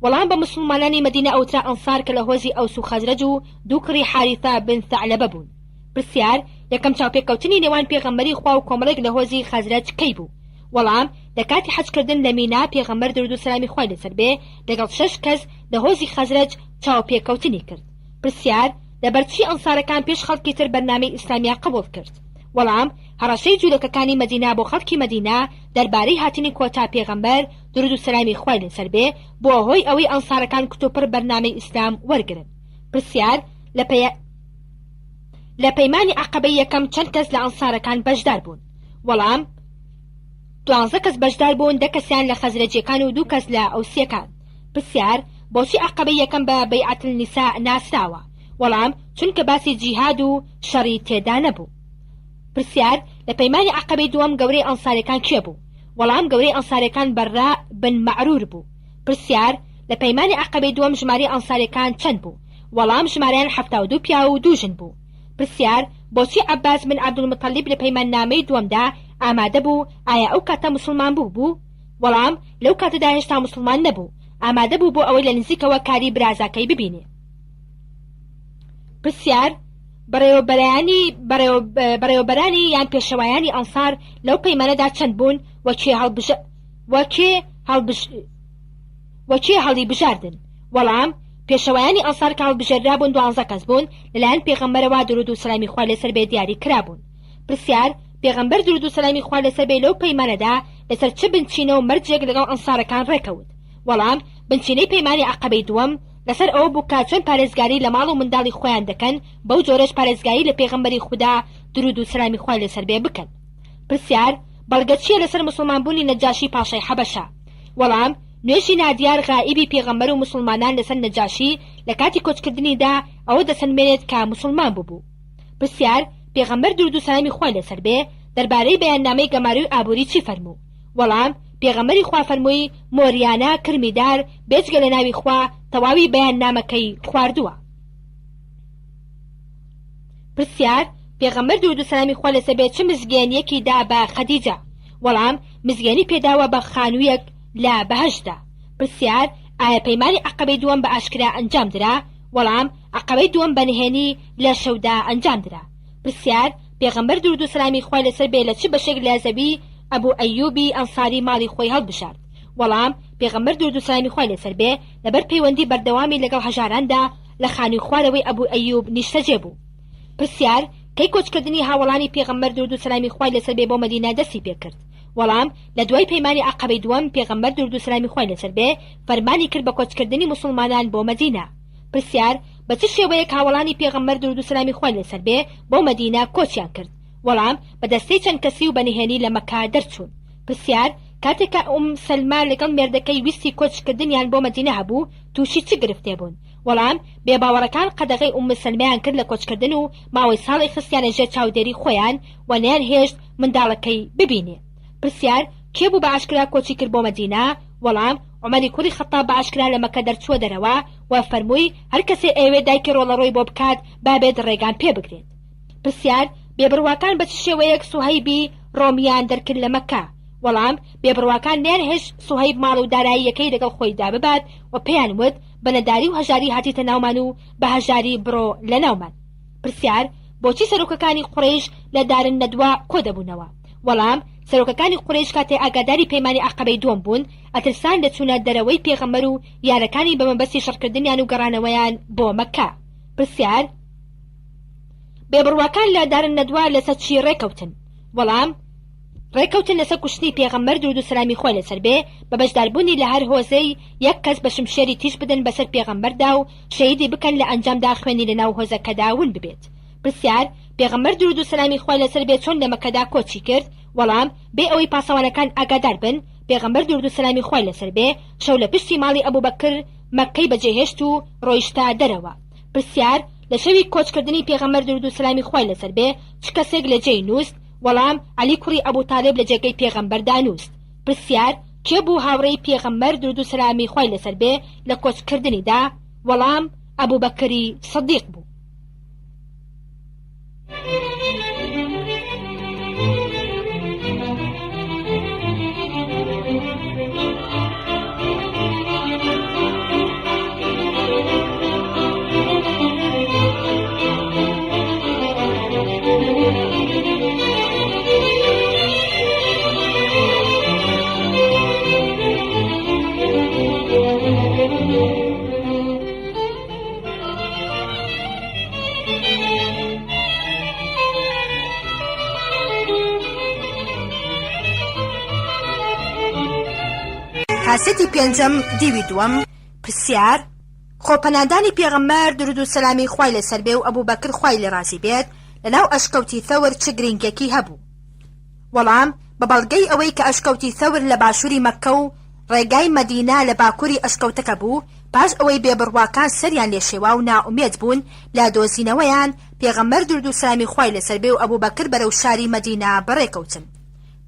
وەڵام بە مسلمانانی مەدینە ئەوترا ئەنسار کە لە هۆزی ئەوس و خەزرەج و دوو کڕی حارثە بن ثەعلەبە بوون. پرسیار یەکەم چاوپێکەوتنی نێوان پێغەمبەری خوا و کۆمەڵێک لە هۆزی خەزرەج کەی بوو؟ وەڵام لە کاتی حەجکردن لە مینا پێغەمبەر درود و سەلامی خوای لەسەر بێ لەگەڵ 6 کەس لە هۆزی خەزرەج چاوپێکەوتنی کرد. پرسیار لەبەرچی ئەنسارەکان پێش خەڵکی تر بەرنامەی ئیسلامیان قبوڵ کرد؟ وەڵام هەڕەشەی جوولەکەکانی مەدینە بۆ خەڵکی مەدینە دەربارەی هاتنی کۆتا پێغەمبەر درود و سەلامی خوای لەسەر بێ بۆ هۆی ئەوەی ئەنسارەکان کتوپڕ بەرنامەی ئیسلام وەرگرن. پرسیار لە پەیمانی عەقەبەی یەکەم چەند کەس لە ئەنسارەکان بەشدار بوون؟ وەڵام 12 کەس بەشدار بوون، 10 کەسیان لە خەزرەجیەکان و 2 کەس لە ئەوسیەکان. پرسیار بۆچی عەقەبەی یەکەم بە بەیعەت النیسا ناسراوە؟ وەڵام چونکە باسی جیهاد و شەڕی تێدا نەبوو. پرسیار لە پەیمانی عەقەبەی دووەم گەورەی ئەنسارەکان کێ بوو؟ وەڵام گەورەی ئەنسارەکان بەڕا بن مەعرور بوو. پرسیار لە پەیمانی عەقەبەی دووەم ژمارەی ئەنسارەکان چەند بوو؟ وەڵام ژمارەیان 72 پیا و 2 ژن بوو. پرسیار بۆچی عەباس بن عەبدولمەتەلیب لە پەیمان نامەی دووەمدا ئامادە بوو؟ ئایا ئەو کاتە مسلمان بوو؟ وەڵام لەو کاتەدا هێشتا مسلمان نەبوو، ئامادە بوو بۆ ئەوەی لە نزیکەوە کاری برازاکەی ببینێ. پرسیار بەڕێوەبەرانی یان پێشەوایانی ئەنسار لەو پەیمانەدا چەند بوون وەکێ هەڵی بژاردن؟ وەڵام پێشەوایانی ئەنسار کە هەڵبژێررا بوون 12 کەس بوون لەلایەن پێغەمبەرەوە درود و سەلامی خوا لەسەر بێ دیاری کرابوون. پرسیار: پێغەمبەر درود و سەلامی خوا لەسەر بێ لەو پەیمانەدا لەسەر چ بنچینە و مەرجێک لەگەڵ ئەنسارەکان ڕێکەوت؟ وەڵام بنچینەی پەیمانی عەقەبەی دووەم لەسەر ئەوە بوو کە چۆن پارێزگاری لە ماڵ و منداڵی خۆیان دەکەن بەو جۆرەش پارێزگاری لە پێغەمبەری خوددا درود و سەلامی خوا لەسەر بێ بکەن. پرسیار: بەڵگە چییە لەسەر مسلمانبوونی نەجاشی پاشای حەبەشە؟ وەڵام نوێژی نادیار غائیبی پێغەمبەر و مسلمانان لەسەر نەجاشی لە کاتی کۆچکردنیدا ئەوە دەسەنمێنێت کە مسلمان بوو. پرسیار: پێغەمبەر درود و سەلامی خوا لەسەر بێ دەربارەی بەیاننامەی گەماری و ئابووری چی فەرموو؟ وەڵام پێغەمبەری خوا فەرمووی مۆریانە کرمیدار بێجگە لە ناوی خوا تەواوی بەیاننامەکەی خواردووە. پرسیار: پێغەمبەر درود و سەلامی خوا لەسەر بێ چ مزگەینیەکی دا بە خەدیجە؟ وەڵام مزگەینی پێداوە بە خانوویەک لە بەهەشدا. پرسیار: ئایا پەیمانی عەقەبەی دووەم بە ئاشکرا ئەنجام درا؟ وەڵام عەقەبەی دووەم بە نهێنی لە شەودا ئەنجام درا. پرسیار: پێغەمبەر درود و سەلامی خوا لەسەر بێ لە چ بەشێک لە زەوی ئەبوو ئەیوبی ئەنساری ماڵی خۆی هەڵبژارد؟ وەڵام پێغەمبەر درود و سەلامی خوا لەسەر بێ لەبەر پەیوەندی بەردەوامی لەگەڵ هەژاراندا لە خانووی خوارەوەی ئەبوو ئەیوب نیشتەجێ بوو. پرسیار: کەی کۆچکردنی هاوڵانی پێغەمبەر درود و سەلامی خوا لەسەر بێ بۆ مەدینە دەستی پێکرد؟ وەڵام لە دوای پەیمانی عەقەبەی دووەم پێغەمبەر درود و سەلامی خوا لەسەر بێ فەرمانی کرد بە کۆچکردنی مسلمانان بۆ مەدینە. پرسیار: بە چ شێوەیەک هاوڵانی پێغەمبەر درود و سەلامی خوا لەسەر بێ بۆ مەدینە کۆچیان کرد؟ وەڵام بە دەستەی چەند کەسی و بەنهێنی لە مەککە دەرچوون. پرسیار: کاتێکە سەلما لەگەڵ مێردەکەی ویستی کۆچکردنیان بۆ مەدینە هەبوو تووشی چ گرفتێ بوون؟ وەڵام بێباوەڕەکان قەدەغەی سەلمەیان کرد لە کۆچکردن و ماوەی ساڵی خستیانە ژێر چاودێری خۆیان و نەیان هێشت منداڵەکەی ببینێ. پرسیار: کێ بوو بە ئاشکرا کۆچی کرد بۆ مەدینە؟ وەڵام عومەری کوڕی خەتاب بە ئاشکرا لە مەککە دەرچووە دەرەوە و فەرمووی هەر کەسێ ئەوێ دایکی ڕۆڵەڕۆی بۆ بکات بابێت ڕێگان پێ بگرێت. پرسیار: بێبڕواکان بە چ شێوەیەک سوهەیبی ڕۆمیان دەرکرد لە مەککە؟ وەڵام بێبڕواکان نێن هێش سوهەیب ماڵ و داراییەکەی لەگەڵ خۆیدا ببات و پێیان وت بە نەداری و هەژاری هاتیتە ناومان و بە هەژاری بڕۆ لە ناومان. پرسیار: بۆچی سەرۆکەکانی قوڕیش لە دارن نەدوا کۆ دەبوونەوە؟ وەڵام سەرۆکەکانی قوڕیش کاتێ ئاگاداری پەیمانی عەقەبەی دووەم بوون ئەترسان لە چوونە دەرەوەی پێغەمبەر و یارەکانی بە مەبەستی شەڕکردنیان و گەڕانەوەیان بۆ مەککە. پرسیار: بێبڕواکان لە دارن نەدوا لەسەر چی ڕێکەوتن؟ وەڵام ڕێکەوتن لەسەر کوشتنی پێغەمبەر درود و سەلامی خوا لەسەر بێ بە بەشداربوونی لە هەر هۆزەی یەک کەس بە شمشێری تیژ بدەن بەسەر پێغەمبەردا و شەهیدی بکەن لە ئەنجامدا خوێنی لەناو هۆزەکەدا ون ببێت. پرسیار: پێغەمبەر درود و سەلامی خوا لەسەر بێ چۆن لە مەککەدا کۆچی کرد؟ وەڵام بێ ئەوەی پاسەوانەکان ئاگادار بن پێغەمبەر درود و سەلامی خوا لەسەر بێ شەو لە پشتی ماڵی ئەبوبەکر مەککەی بەجێهێشت و ڕۆیشتا دەرەوە. پرسیار: لە شەوی کۆچکردنی پێغەمبەر درود و سەلامی خوا لەسەر بێ چ کەسێک لە جێی نووست؟ وەڵام عەلی کوڕی ئەبوو تاالب لە جێگەی پێغەمبەردا نووست. پرسیار: کێ بوو هاوڕێی پێغەمبەر درود و سەلامی خوا لەسەر بێ لە کۆچکردنیدا؟ وەڵام ئەبوبەکری سەدیق بوو. کاسێتی پێنجەم دیوی دووەم. پرسیار: خۆپەنادانی پێغەمبەر درود و سەلامی خوای لەسەر بێ و ئەبوبەکر خوای لە ڕازی بێت لەناو ئەشکەوتی ثەور چ گرنگێکی هەبوو؟ وەڵام بە بەڵگەی ئەوەی کە ئەشکەوتی ثەور لە باشووری مەککە و ڕێگای مەدینە لە باکووری ئەشکەوتەکە بوو پاش ئەوەی بێبڕواکان سەریان لێشێوا و نائومێد بوون لە دۆزینەوەیان پێغەمبەر درود و سەلامی خوای لەسەر بێ و ئەبوبەکر بەرەو شاری مەدینە بەڕێکەوتن.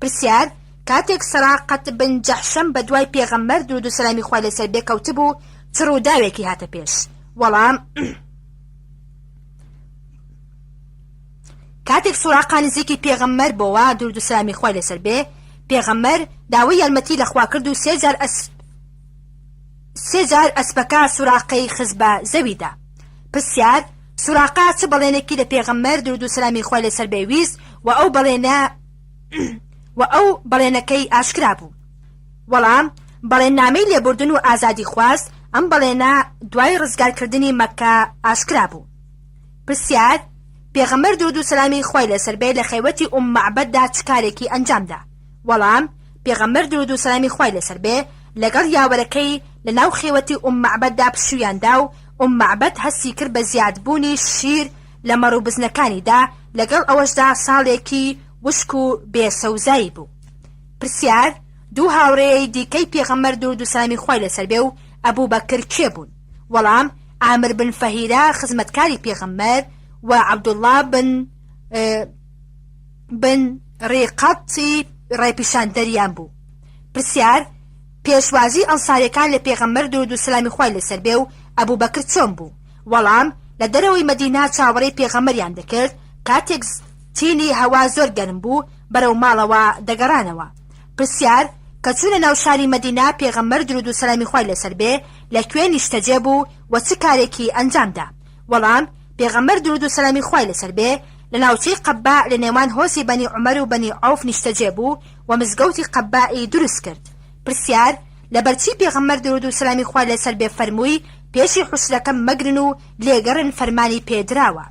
پرسیار: کاتێک سەراقەت بن جەحشەم بە دوای پێغەمبەر درود و سەلامی خوا لەسەر بێ کەوتبوو چ ڕووداوێکی هاتە پێش؟ وەڵام کاتێک سوراقا نزیکی پێغەمبەر بۆەوە درود و سەلامی خوا لەسەر بێ پێغەمبەر داوای یارمەتی لەخوا کرد و سێ جار ئەسپەکە سوراقەی خز بە زەویدا. پرسیار: سوراقا چ بەڵێنێکی لە پێغەمبەر درود و سەلامی خوای لەسەر بێ ویست و ئەو بەڵێنەکەی ئاشکرا بوو. وەڵام بەڵێننامەی لێبوردن و ئازادی خواست ئەم بەڵێنە دوای ڕزگارکردنی مەککە ئاشکرا بوو. پرسیار: پێغەمبەر درود و سەلامی خوای لەسەر بێ لە خەیوەتی مەعبەددا چ کارێکی ئەنجامدا؟ وەڵام پێغەمبەر درود و سەلامی خوای لەسەر بێ لەگەڵ یاوەرەکەی لە ناو خێوەتی مەعبەددا پشوویاندا و مەعبەد هەستی کرد بە زیادبوونی شیر لە مەڕوو بزنەکانیدا، لەگەڵ ئەوەشدا ساڵێکی وشک و بێسەوزایی بوو. پرسیار: دوو هاوڕێی دیکەی پێغەمبەر درود و سەلامی خوای لەسەر بێ و ئەبوو بەکر کێ بوون؟ وەڵام عامر بن فەهیرە خزمەتکاری پێغەمبەر و عەبدوڵڵا بن ڕێقەتی ڕێپیشاندەریان بوو. پرسیار: پێشوازی ئەنساریەکان لە پێغەمبەر درود و سەلامی خوای لەسەر بێ و ئەبوو بەکر چۆن بوو؟ وەڵام لە دەرەوەی مەدینە چاوەڕێی پێغەمبەریان دەکرد، کاتێک تینی هەوا زۆر گەرم بوو بەرەو ماڵەوە دەگەڕانەوە. پرسیار: کە چوونە ناو شاری مەدینە پێغەمبەر درود و سەلامی خوای لەسەر بێ لەکوێ نیشتەجێ بوو و چ کارێکی ئەنجامدا؟ وەڵام پێغەمبەر درود و سەلامی خوای لەسەر بێ لە ناوچەی قەبا لە نێوان هۆزی بەنی عومەر و بەنی عەوف نیشتەجێ بوو و مزگەوتی قەبائی دروست کرد. پرسیار: لەبەرچی پێغەمبەر درود و سەلامی خوای لەسەر بێ فەرمووی پێشی حوشرەکەم مەگرن و لێگەڕن فەرمانی پێدراوە؟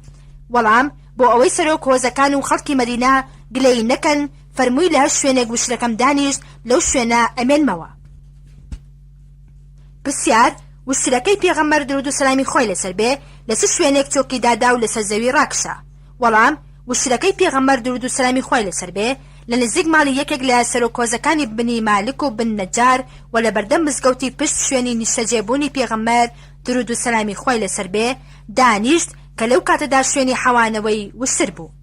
وەڵام بۆ ئەوەی سەرۆک هۆزەکان و خەڵکی مەدینە گلەی نەکەن فەرمووی لە هەر شوێنێک وشرەکەم دانیشت لەو شوێنە ئەمێنمەوە. پرسیار: وشترەکەی پێغەمبەر درود و سەلامی خوای لەسەر بێ لە چ شوێنێک چۆکی دادا و لەسەر زەوی ڕاکشا؟ وەڵام وشترەکەی پێغەمبەر درود و سەلامی خوای لەسەر بێ لە نزیک ماڵی یەکێک لە سەرۆکۆزەکانی بنی مالک و بن نەجار و لە بەردەم مزگەوتی پشت شوێنی نیشتەجێبوونی پێغەمبەر درود و سەلامی خوای لەسەر بێ دانیشت کە لەو کاتەدا شوێنی حەوانەوەی وشتر بوو.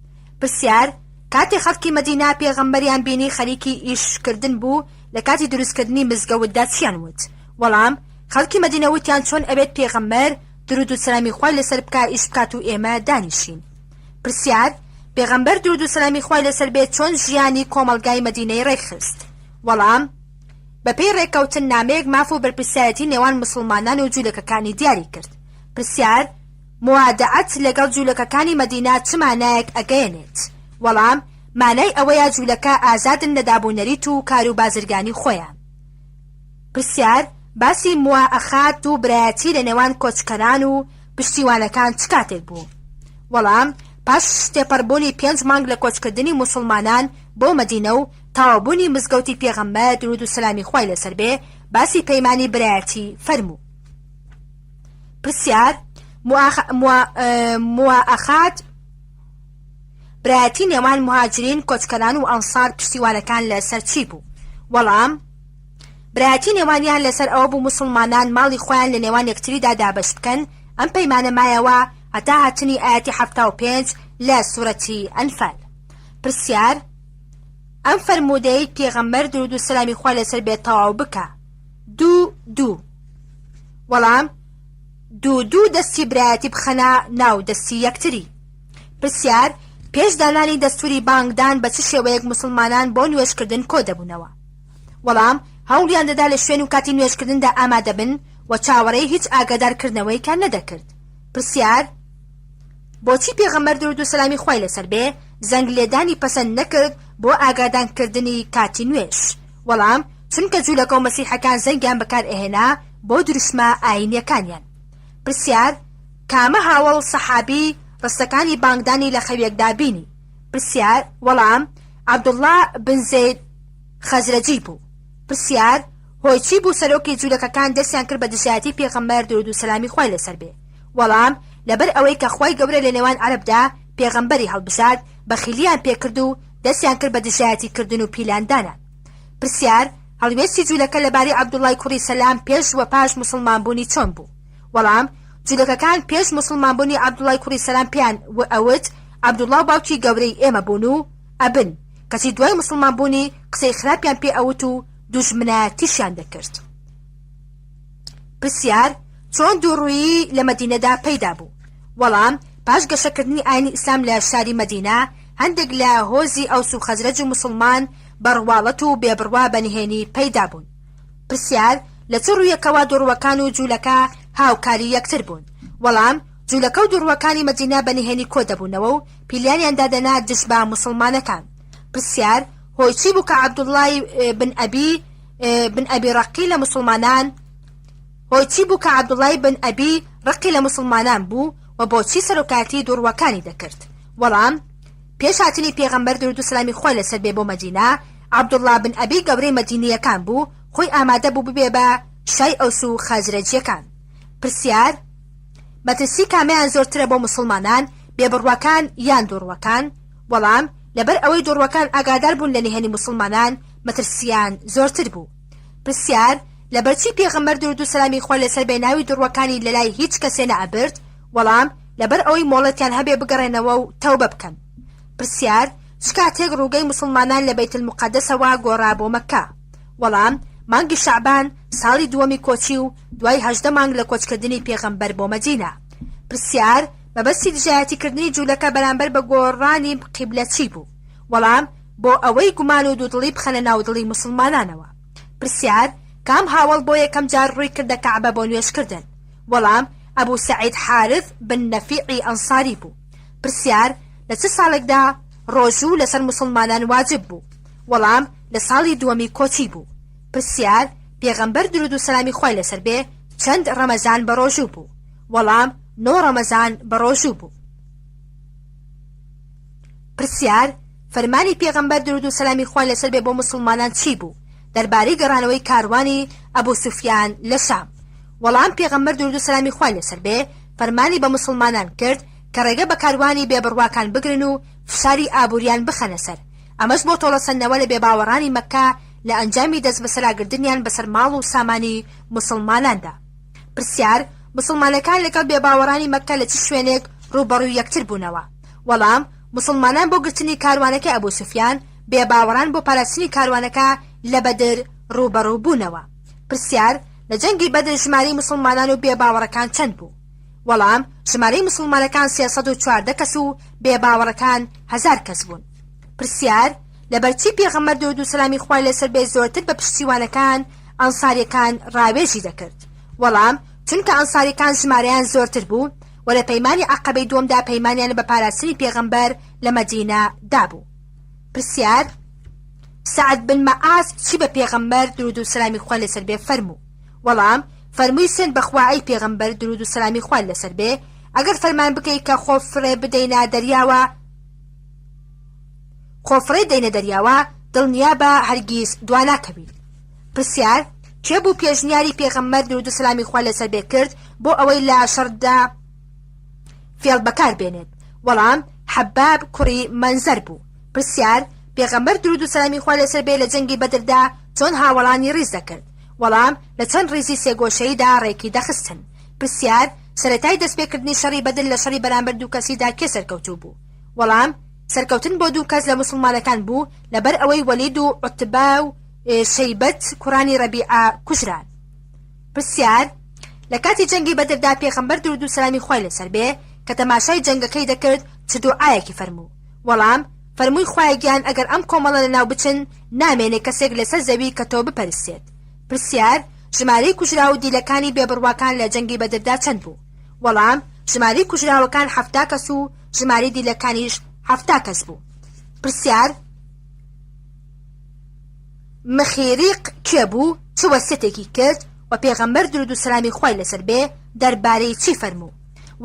پرسیار: کاتی خەڵکی مەدینە پێغەمبەریان بینی خەریکی ئیشکردن بوو لە کاتی دروستکردنی مزگەوتدا چیان وت؟ وەڵام خەڵکی مەدینە وتیان چۆن ئەبێت پێغەمبەر درود و سەلامی خوای لەسەر بکە ئیش بکات و ئێمە دانیشین. پرسیار: پێغەمبەر درود و سەلامی خوای لەسەر بێت چۆن ژیانی کۆمەلگای مەدینەی ڕێکخست؟ وەڵام بەپێی ڕێکەوتن نامەیەک ماف و بەرپرسایەتی نێوان مسلمانان و جوولەکەکانی دیاری کرد. پرسیار: موادعەت لەگەڵ جوولەکەکانی مەدینە چ مانایەک ئەگەیەنێت؟ وەڵام مانای ئەوەیە جوولەکە ئازادن لە دابوونەریت و کار و بازرگانی خۆیان. پرسیار: باسی موائەخات و برایەتی لە نێوان کۆچکەران و پشتیوانەکان چ کاتێک بوو؟ وەڵام پاش تێپەڕبوونی 5 مانگ لە کۆچکردنی مسلمانان بۆ مەدینە و تاوابوونی مزگەوتی پێغەمبەر درود و سەلامی خوای لەسەر بێ باسی پەیمانی برایەتی فەرموو. پرسیار: موائەخات برایەتی نێوان مهاجرین کۆچکەران و ئەنسار پشتیوانەکان لەسەر چی بوو؟ وەڵام برایەتی نێوانیان لەسەر ئەوە بوو مسلمانان ماڵی خۆیان لە نێوان یەکتریدا دابەش بکەن. ئەم پەیمانە مایەوە هەتا هاتنی ئاەتی 75 لە سوورەتی ئەنفال. پرسیار: ئەم فەرمودەی پێغەمبەر درود و سەلامی خوای لەسەر بێت تەواو بکە دوو. وەڵام دوو دەستی برایەتی بخەنە ناو دەستی یەکتری. پرسیار: پێش دانانی دەستوری بانگدان بە چ شێوەیەک مسلمانان بۆ نوێژکردن کۆ دەبوونەوە؟ وەڵام هەوڵیان دەدا لە شوێن و کاتی نوێژکردندا ئامادە بن و چاوەڕێی هیچ ئاگادارکردنەوەی کار نەدەکرد. پرسیار: بۆچی پێغەمبەر درود و سەلامی خوای لەسەر بێ زەنگ لێدانی پەسەند نەکرد بۆ ئاگادارکردنی کاتی نوێژ؟ وەڵام چونکە جوولەکە و مەسیحەکان زەنگیان بەکار ئەهێنا بۆ دروشمە ئاینیەکانیان. پرسیار: کامە هاوڵ سەحابی ڕستەکانی بانگدانی لە خەویەکدا بینی؟ پرسیار: وەڵام عەبدوڵڵا بن زەید خەزرەجی بوو. پرسیار: هۆی چی بوو سەرۆکی جوولەکەکان دەستیان کرد بە دژایەتی پێغەمبەر درود و سەلامی خوای لەسەر بێ؟ وەڵام لەبەر ئەوەی کە خوای گەورە لە نێوان عەرەبدا پێغەمبەری هەڵبژارد بەخیلیان پێکرد و دەستیان کرد بە دژایەتی کردن و پیلاندانان. پرسیار: هەڵوێستی جوولەکە لەبارەی عەبدوڵڵای کوڕی سەلام پێش و پاش مسلمانبوونی چۆن بوو؟ وەڵام جوولەکەکان پێش مسلمانبوونی عەبدوڵڵای کوڕی سەلام پیان ئەوت عەبدوڵڵا باوکی گەورەی ئێمە بوون و ئەبن، کەچی دوای مسلمانبوونی قسەی خراپیان پێ ئەوت و دوژمنایەتیشیان دەکرد. پرسیار: چۆن دووڕوویی لە مەدینەدا پەیدا بوو؟ وەڵام پاش گەشەکردنی ئاینی ئیسلام لە شاری مەدینە هەندێک لە هۆزی ئەوس و خەزرەج و مسلمان بەڕواڵەت و بێبڕوا بەنهێنی پەیدا بوون. پرسیار: لە چ ڕوویەکەوە دووڕوەکان و جوولەکە هاوکاری یەکتر بوون؟ وەڵام جوولەکە و دوڕوەکانی مەدینە بەنهێنی کۆ دەبوونەوە و پیلیانیان دادەنا دژ بە موسڵمانەکان. پرسیار هۆی چی بوو کە عەبدوڵڵای بن ئەبی ڕەقی لە مسلمانان هۆی چی بوو کە عەبدوڵڵای بن ئەبی ڕەقی لە مسلمانان بوو و بۆچی سەرۆکاتی دوڕوەکانی دەکرد؟ وەڵام پێش هاتنی پێغەمبەر درود و سلامی خۆی لەسەر بێ بۆ مەدینە، عەبدوڵڵا بن ئەبی گەورەی مەدینیەکان بوو، خۆی ئامادە بوو ببێ بە شای ئەوس و خەزرەجیەکان. پرسیار مەترسی کامیان زۆرترە بۆ مسلمانان، بێبڕوەکان یان دوڕوەکان؟ وەڵام لەبەر ئەوەی دوڕوەکان ئاگادار بوون لە نهێنی مسلمانان، مەترسیان زۆرتر بوو. پرسیار لەبەرچی پێغەمبەر درود و سلامی خۆی لەسەر بێ ناوی دوڕوەکانی لەلای هیچ کەسێ نەئەبرد؟ وەڵام لەبەر ئەوەی مۆڵەتیان هەبێ بگەڕێنەوە و تەوبە بکەن. پرسیار چ کاتێک ڕووگەی مسلمانان لە بەیت المقەدەسەوە گۆڕا بۆ مەککە؟ وەڵام مانگی شەعبان ساڵی دووەمی کۆچی و دوای 18 مانگ لە کۆچکردنی پێغەمبەر بۆ مەدینە. پرسیار مەبەستی دژایەتیکردنی جوولەکە بەرامبەر بە گۆڕانی قیبلە چی بوو؟ وەڵام بۆ ئەوەی گومان و دوودڵی بخەنە ناودڵی مسلمانانەوە. پرسیار کام هاوڵ بۆ یەکەم جار ڕووی کردە کەعبە بۆ نوێژکردن؟ وەڵام ئەبوو سەعید حارث بن نەفیعی ئەنساری بوو. پرسیار لە چ ساڵێکدا ڕۆژوو لەسەر مسلمانان واجب بوو؟ وەڵام لە ساڵی دووەمی کۆچی بوو. پرسیار پێغەمبەر درود و سلامی خۆی لەسەر بێ چەند ڕەمەزان بە ڕۆژوو بوو؟ وەڵام 9 ڕەمەزان بە ڕۆژوو بوو. پرسیار فەرمانی پێغەمبەر درود و سلامی خۆی لەسەر بێ بۆ مسلمانان چی بوو دەربارەی گەڕانەوەی کاروانی ئەبوو سوفیان لە شام؟ وەڵام پێغەمبەر درود و سلامی خۆی لەسەر بێ فەرمانی بە مسلمانان کرد کە ڕێگە بە کاروانی بێبڕواکان بگرن و فشاری ئابووریان بخەنە سەر، ئەمەش بۆ تۆڵەسەندنەوە لە بێباوەڕانی مەککە لە ئەنجامی دەست بەسەراگرتنیان بەسەر ماڵ و سامانی مسلماناندا. پرسیار مسلمانەکان لەگەڵ بێباوەڕانی مەککە لە چ شوێنێک ڕوبەڕووی یەکتر بوونەوە؟ وەڵام مسلمانان بۆ گرتنی کاروانەکە ئەبوو سوفیان، بێباوەڕان بۆ پاراستنی کاروانەکە لە بەدر ڕوبەڕوو بوونەوە. پرسیار لە جەنگی بەدر ژمارەی مسلمانان و بێباوەڕەکان چەند بوو؟ وەڵام ژمارەی مسلمانەکان 314 کەس و بێباوەڕەکان 1000 کەس بوون. پرسیار لەبەرچی پێغەمبەر درود و سلامی خۆی لەسەر بێ زۆرتر بە پشتیوانەکان ئەنساریەکان ڕاوێژی دەکرد؟ وەڵام چونکە ئەنساریەکان ژمارەیان زۆرتر بوو و لە پەیمانی عەقەبەی دووەمدا پەیمانیان بە پاراستنی پێغەمبەر لە مەدینە دابوو. پرسیار سعد بن مەعاز چی بە پێغەمبەر درود و سلامی خۆی لەسەر بێ فەرموو؟ وەڵام فەرمووی سن بەخوای پێغەمبەر درود و سلامی خۆی لەسەر بێ ئەگەر فەرمان بکەی کە خۆفڕێ بدەینە دەریاوە خۆفڕێ دەینە دەریاوە دڵنیا بە هەرگیز دواناکەوی. پرسیار کێ بوو پێشنیاری پێغەمبەر درود و سلامی خۆی لەسەر بێ کرد بۆ ئەوەی لە شەڕدا فێڵ بەکار بێنێت؟ وەڵام حەباب کوڕی مەنزەر بوو. پرسیار پێغەمبەر درود و سلامی خۆی لەسەر بێ لە جەنگی بەدردا چۆن هاوڵانی ڕیز دەکرد؟ وەڵام لە چەند ڕیزی سێگۆشەیدا ڕێکی دەخستن. پرسیار سەرەتای دەستپێکردنی شەڕی بەدر لە شەڕی بەرامبەر دوو کەسیدا کێ سەرکەوتوو بوو؟ وەڵام سەرکەوتن بۆ دوو کەس لە مسلمانەکان بوو لەبەر ئەوەی وەلید و عوتبە و شەیبەت کوڕانی ڕەبیعە کوژران. پرسیار لە کاتی جەنگی بەدردا پێغەمبەر درود و سلامی خۆی لەسەر بێ کە تەماشای جەنگەکەی دەکرد چ دوعایەکی فەرموو؟ وەڵام فەرمووی خوای گیان ئەگەر ئەم کۆمەڵە لەناو بچن نامێنێ کەسێک لەسەر زەوی کە تۆ بپەرستێت. پرسیار ژمارەی کوژرا و دیلەکانی بێبڕواکان لە جەنگی بەدردا چەند بوو؟ وەڵام ژمارەی کوژراوەکان 7 کەس و ژمارەی دیلەکانیش 7 کەس بوو. پرسیار مخیریق کێ بوو؟ چ وەسیەتێکی کرد و پێغەمبەر درود و سلامی خۆی لەسەر بێ دەربارەی چی فەرموو؟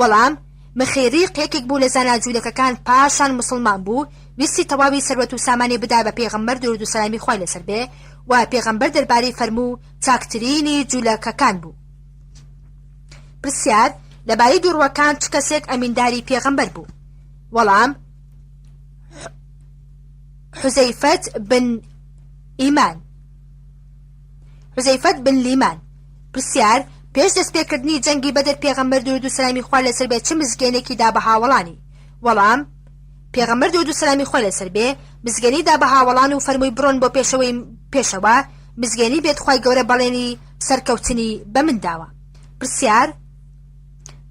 وەڵام مخیریق یەکێک بوو لە زاناجوولەکەکان پاشان مسلمان بوو، ویستی تەواوی سەروەت و سامانی بدا بە پێغەمبەر درود و سلامی خۆی لەسەر بێ و پێغەمبەر دەربارەی فەرموو چاکترینی جوولەکەکان بوو. پرسیار لەبارەی دوڕوەکان چ کەسێک ئەمینداری پێغەمبەر بوو؟ وەڵام حوزەیفەت بن لیمان. پرسیار پێش دەستپێکردنی جەنگی بەدر پێغەمبەر درود و سلامی خۆی لەسەر بێ چ مزگەینێکی دا بە هاوڵانی؟ وەڵام پێغەمبەر درود و سلامی خۆی لەسەر بێ مزگەنی دا بە هاوڵان و فەرمووی بڕۆن بۆ پێشەوە مزگەنی بێت خوای گەورە بەڵێنی سەرکەوتنی بە من داوە. پرسیار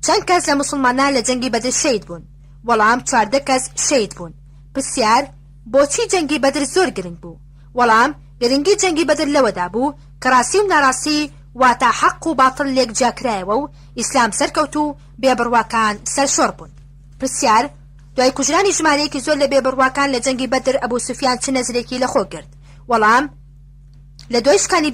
چەند کەس لە مسلمانان لە جەنگی بەدر شەید بوون؟ وەڵام 14 کەس شەید بوون. پرسیار بۆچی جەنگی بەدر زۆر گرنگ بوو؟ وەڵام گرنگی جەنگی بەدر لەوەدا بوو کە ڕاستی و ناڕاستی واتە حەق و باتڵ لێک جاکرایەوە و ئیسلام سەرکەوت و بێبڕواکان سەرشۆڕ بوون. پرسیار: دوای کوژرانی ژمارەیەکی زۆر لە بێبڕواکان لە جەنگی بەدر ئەبوو سوفیان چ نەزرێکی لەخۆ گرت؟ وەڵام: لە دوای شکانی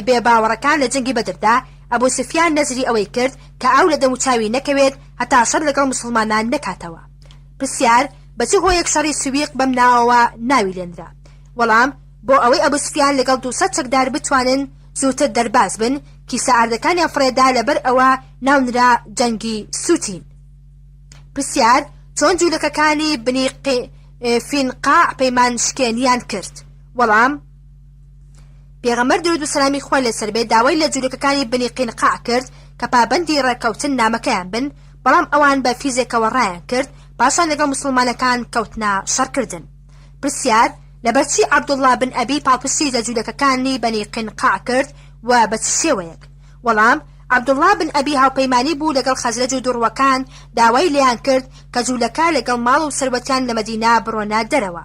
بێباوەڕەکان لە جەنگی بەدردا ئەبوو سوفیان نەزری ئەوەی کرد کە ئاو لە دەموچاوی نەکەوێت هەتا شەڕ لەگەڵ موسڵمانان نەکاتەوە. پرسیار: بەچ هۆیەک شەڕی سویق بەم ناوەوە ناوی لێنرا؟ وەڵام: بۆ ئەوەی ئەبوو سوفیان لەگەڵ 200 چەکدار بتوانن زووتر دەرباز بن، کیسە ئاردەکانیان فڕێدا لەبەر ئەوە ناونرا جەنگی سوتین. پرسیار: چۆن جوولەکەکانی بنی فینقاع پەیمان شکێنیان کرد؟ وەڵام: پێغەمبەر درود و سەلامی خوا لەسەر بێ داوای لە جوولەکەکانی بنی قینقاع کرد کە پابەندی ڕێکەوتن نامەکەیان بن، بەڵام ئەوان بە فیزێکەوە ڕایان کرد، پاشان لەگەڵ مسلمانەکان کەوتنە شەڕکردن. پرسیار: لەبەرچی عەبدوڵڵا بن ئەبی پاڵپشتی لە جوولەکەکانی بەنی قینقاع کرد و بە چ شێوەیەک؟ وەڵام: عەبدوڵڵا بن ئەبی هاوپەیمانی بوو لەگەڵ خەزرەج و دوڕوەکان، داوای لێیان کرد کە جوولەکە لەگەڵ ماڵ و سەروەتیان لە مەدینە بڕۆنە دەرەوە.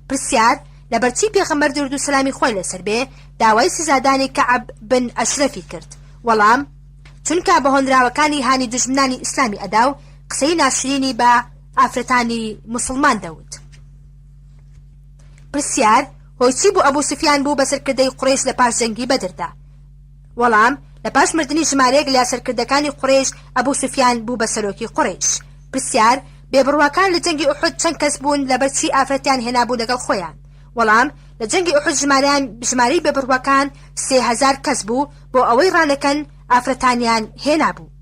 پرسیار: لەبەرچی پێغەمبەر درود و سەلامی خۆی لەسەر بێ داوای سزادانی کەعب بن ئەشرەفی کرد؟ وەڵام: چونکە بە هۆنراوەکانی هانی دژمنانی ئیسلامی ئەدا و قسەی ناشرینی بە ئافرەتانی موسڵمان دەوت. پرسیار: هۆی چی بوو ئەبوو سوفیان بوو بە سەرکردەی قوڕێش لە پاش جەنگی بەدردا؟ وەڵام: لە پاش مردنی ژمارەیەک لە سەرکردەکانی قوڕێش ئەبوو سوفیان بوو بە سەرۆکی قوڕێش. پرسیار: بێبڕواکان لە جەنگی ئوحود چەند کەس بوون لەبەرچی ئافرەتیان هێنابوو لەگەڵ خۆیان؟ وەڵام: لە جەنگی ئوحود ژمارەی بێبڕواکان 3000 کەس بوو بۆ ئەوەی ڕانەکەن ئافرەتانیان هێنابوو.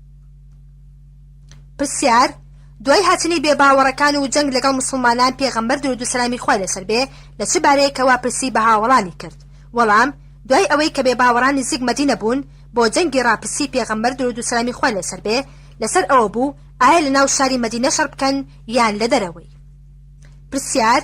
پرسیار: دوای هاتنی بێباوەڕەکان و جەنگ لەگەڵ مسلمانان پێغەمبەر درود و سەلامی خوا لەسەر بێ لە چ بارەیەکەوە پرسی بە هاوڵانی کرد؟ وەڵام: دوای ئەوەی کە بێباوەڕان نزیک مەدینە بوون بۆ جەنگی ڕاپرسی پێغەمبەر درود و سەلامی خوا لەسەر بێ لەسەر ئەوە بوو ئایا لە ناو شاری مەدینە شەڕ بکەن یان لە دەرەوەی. پرسیار: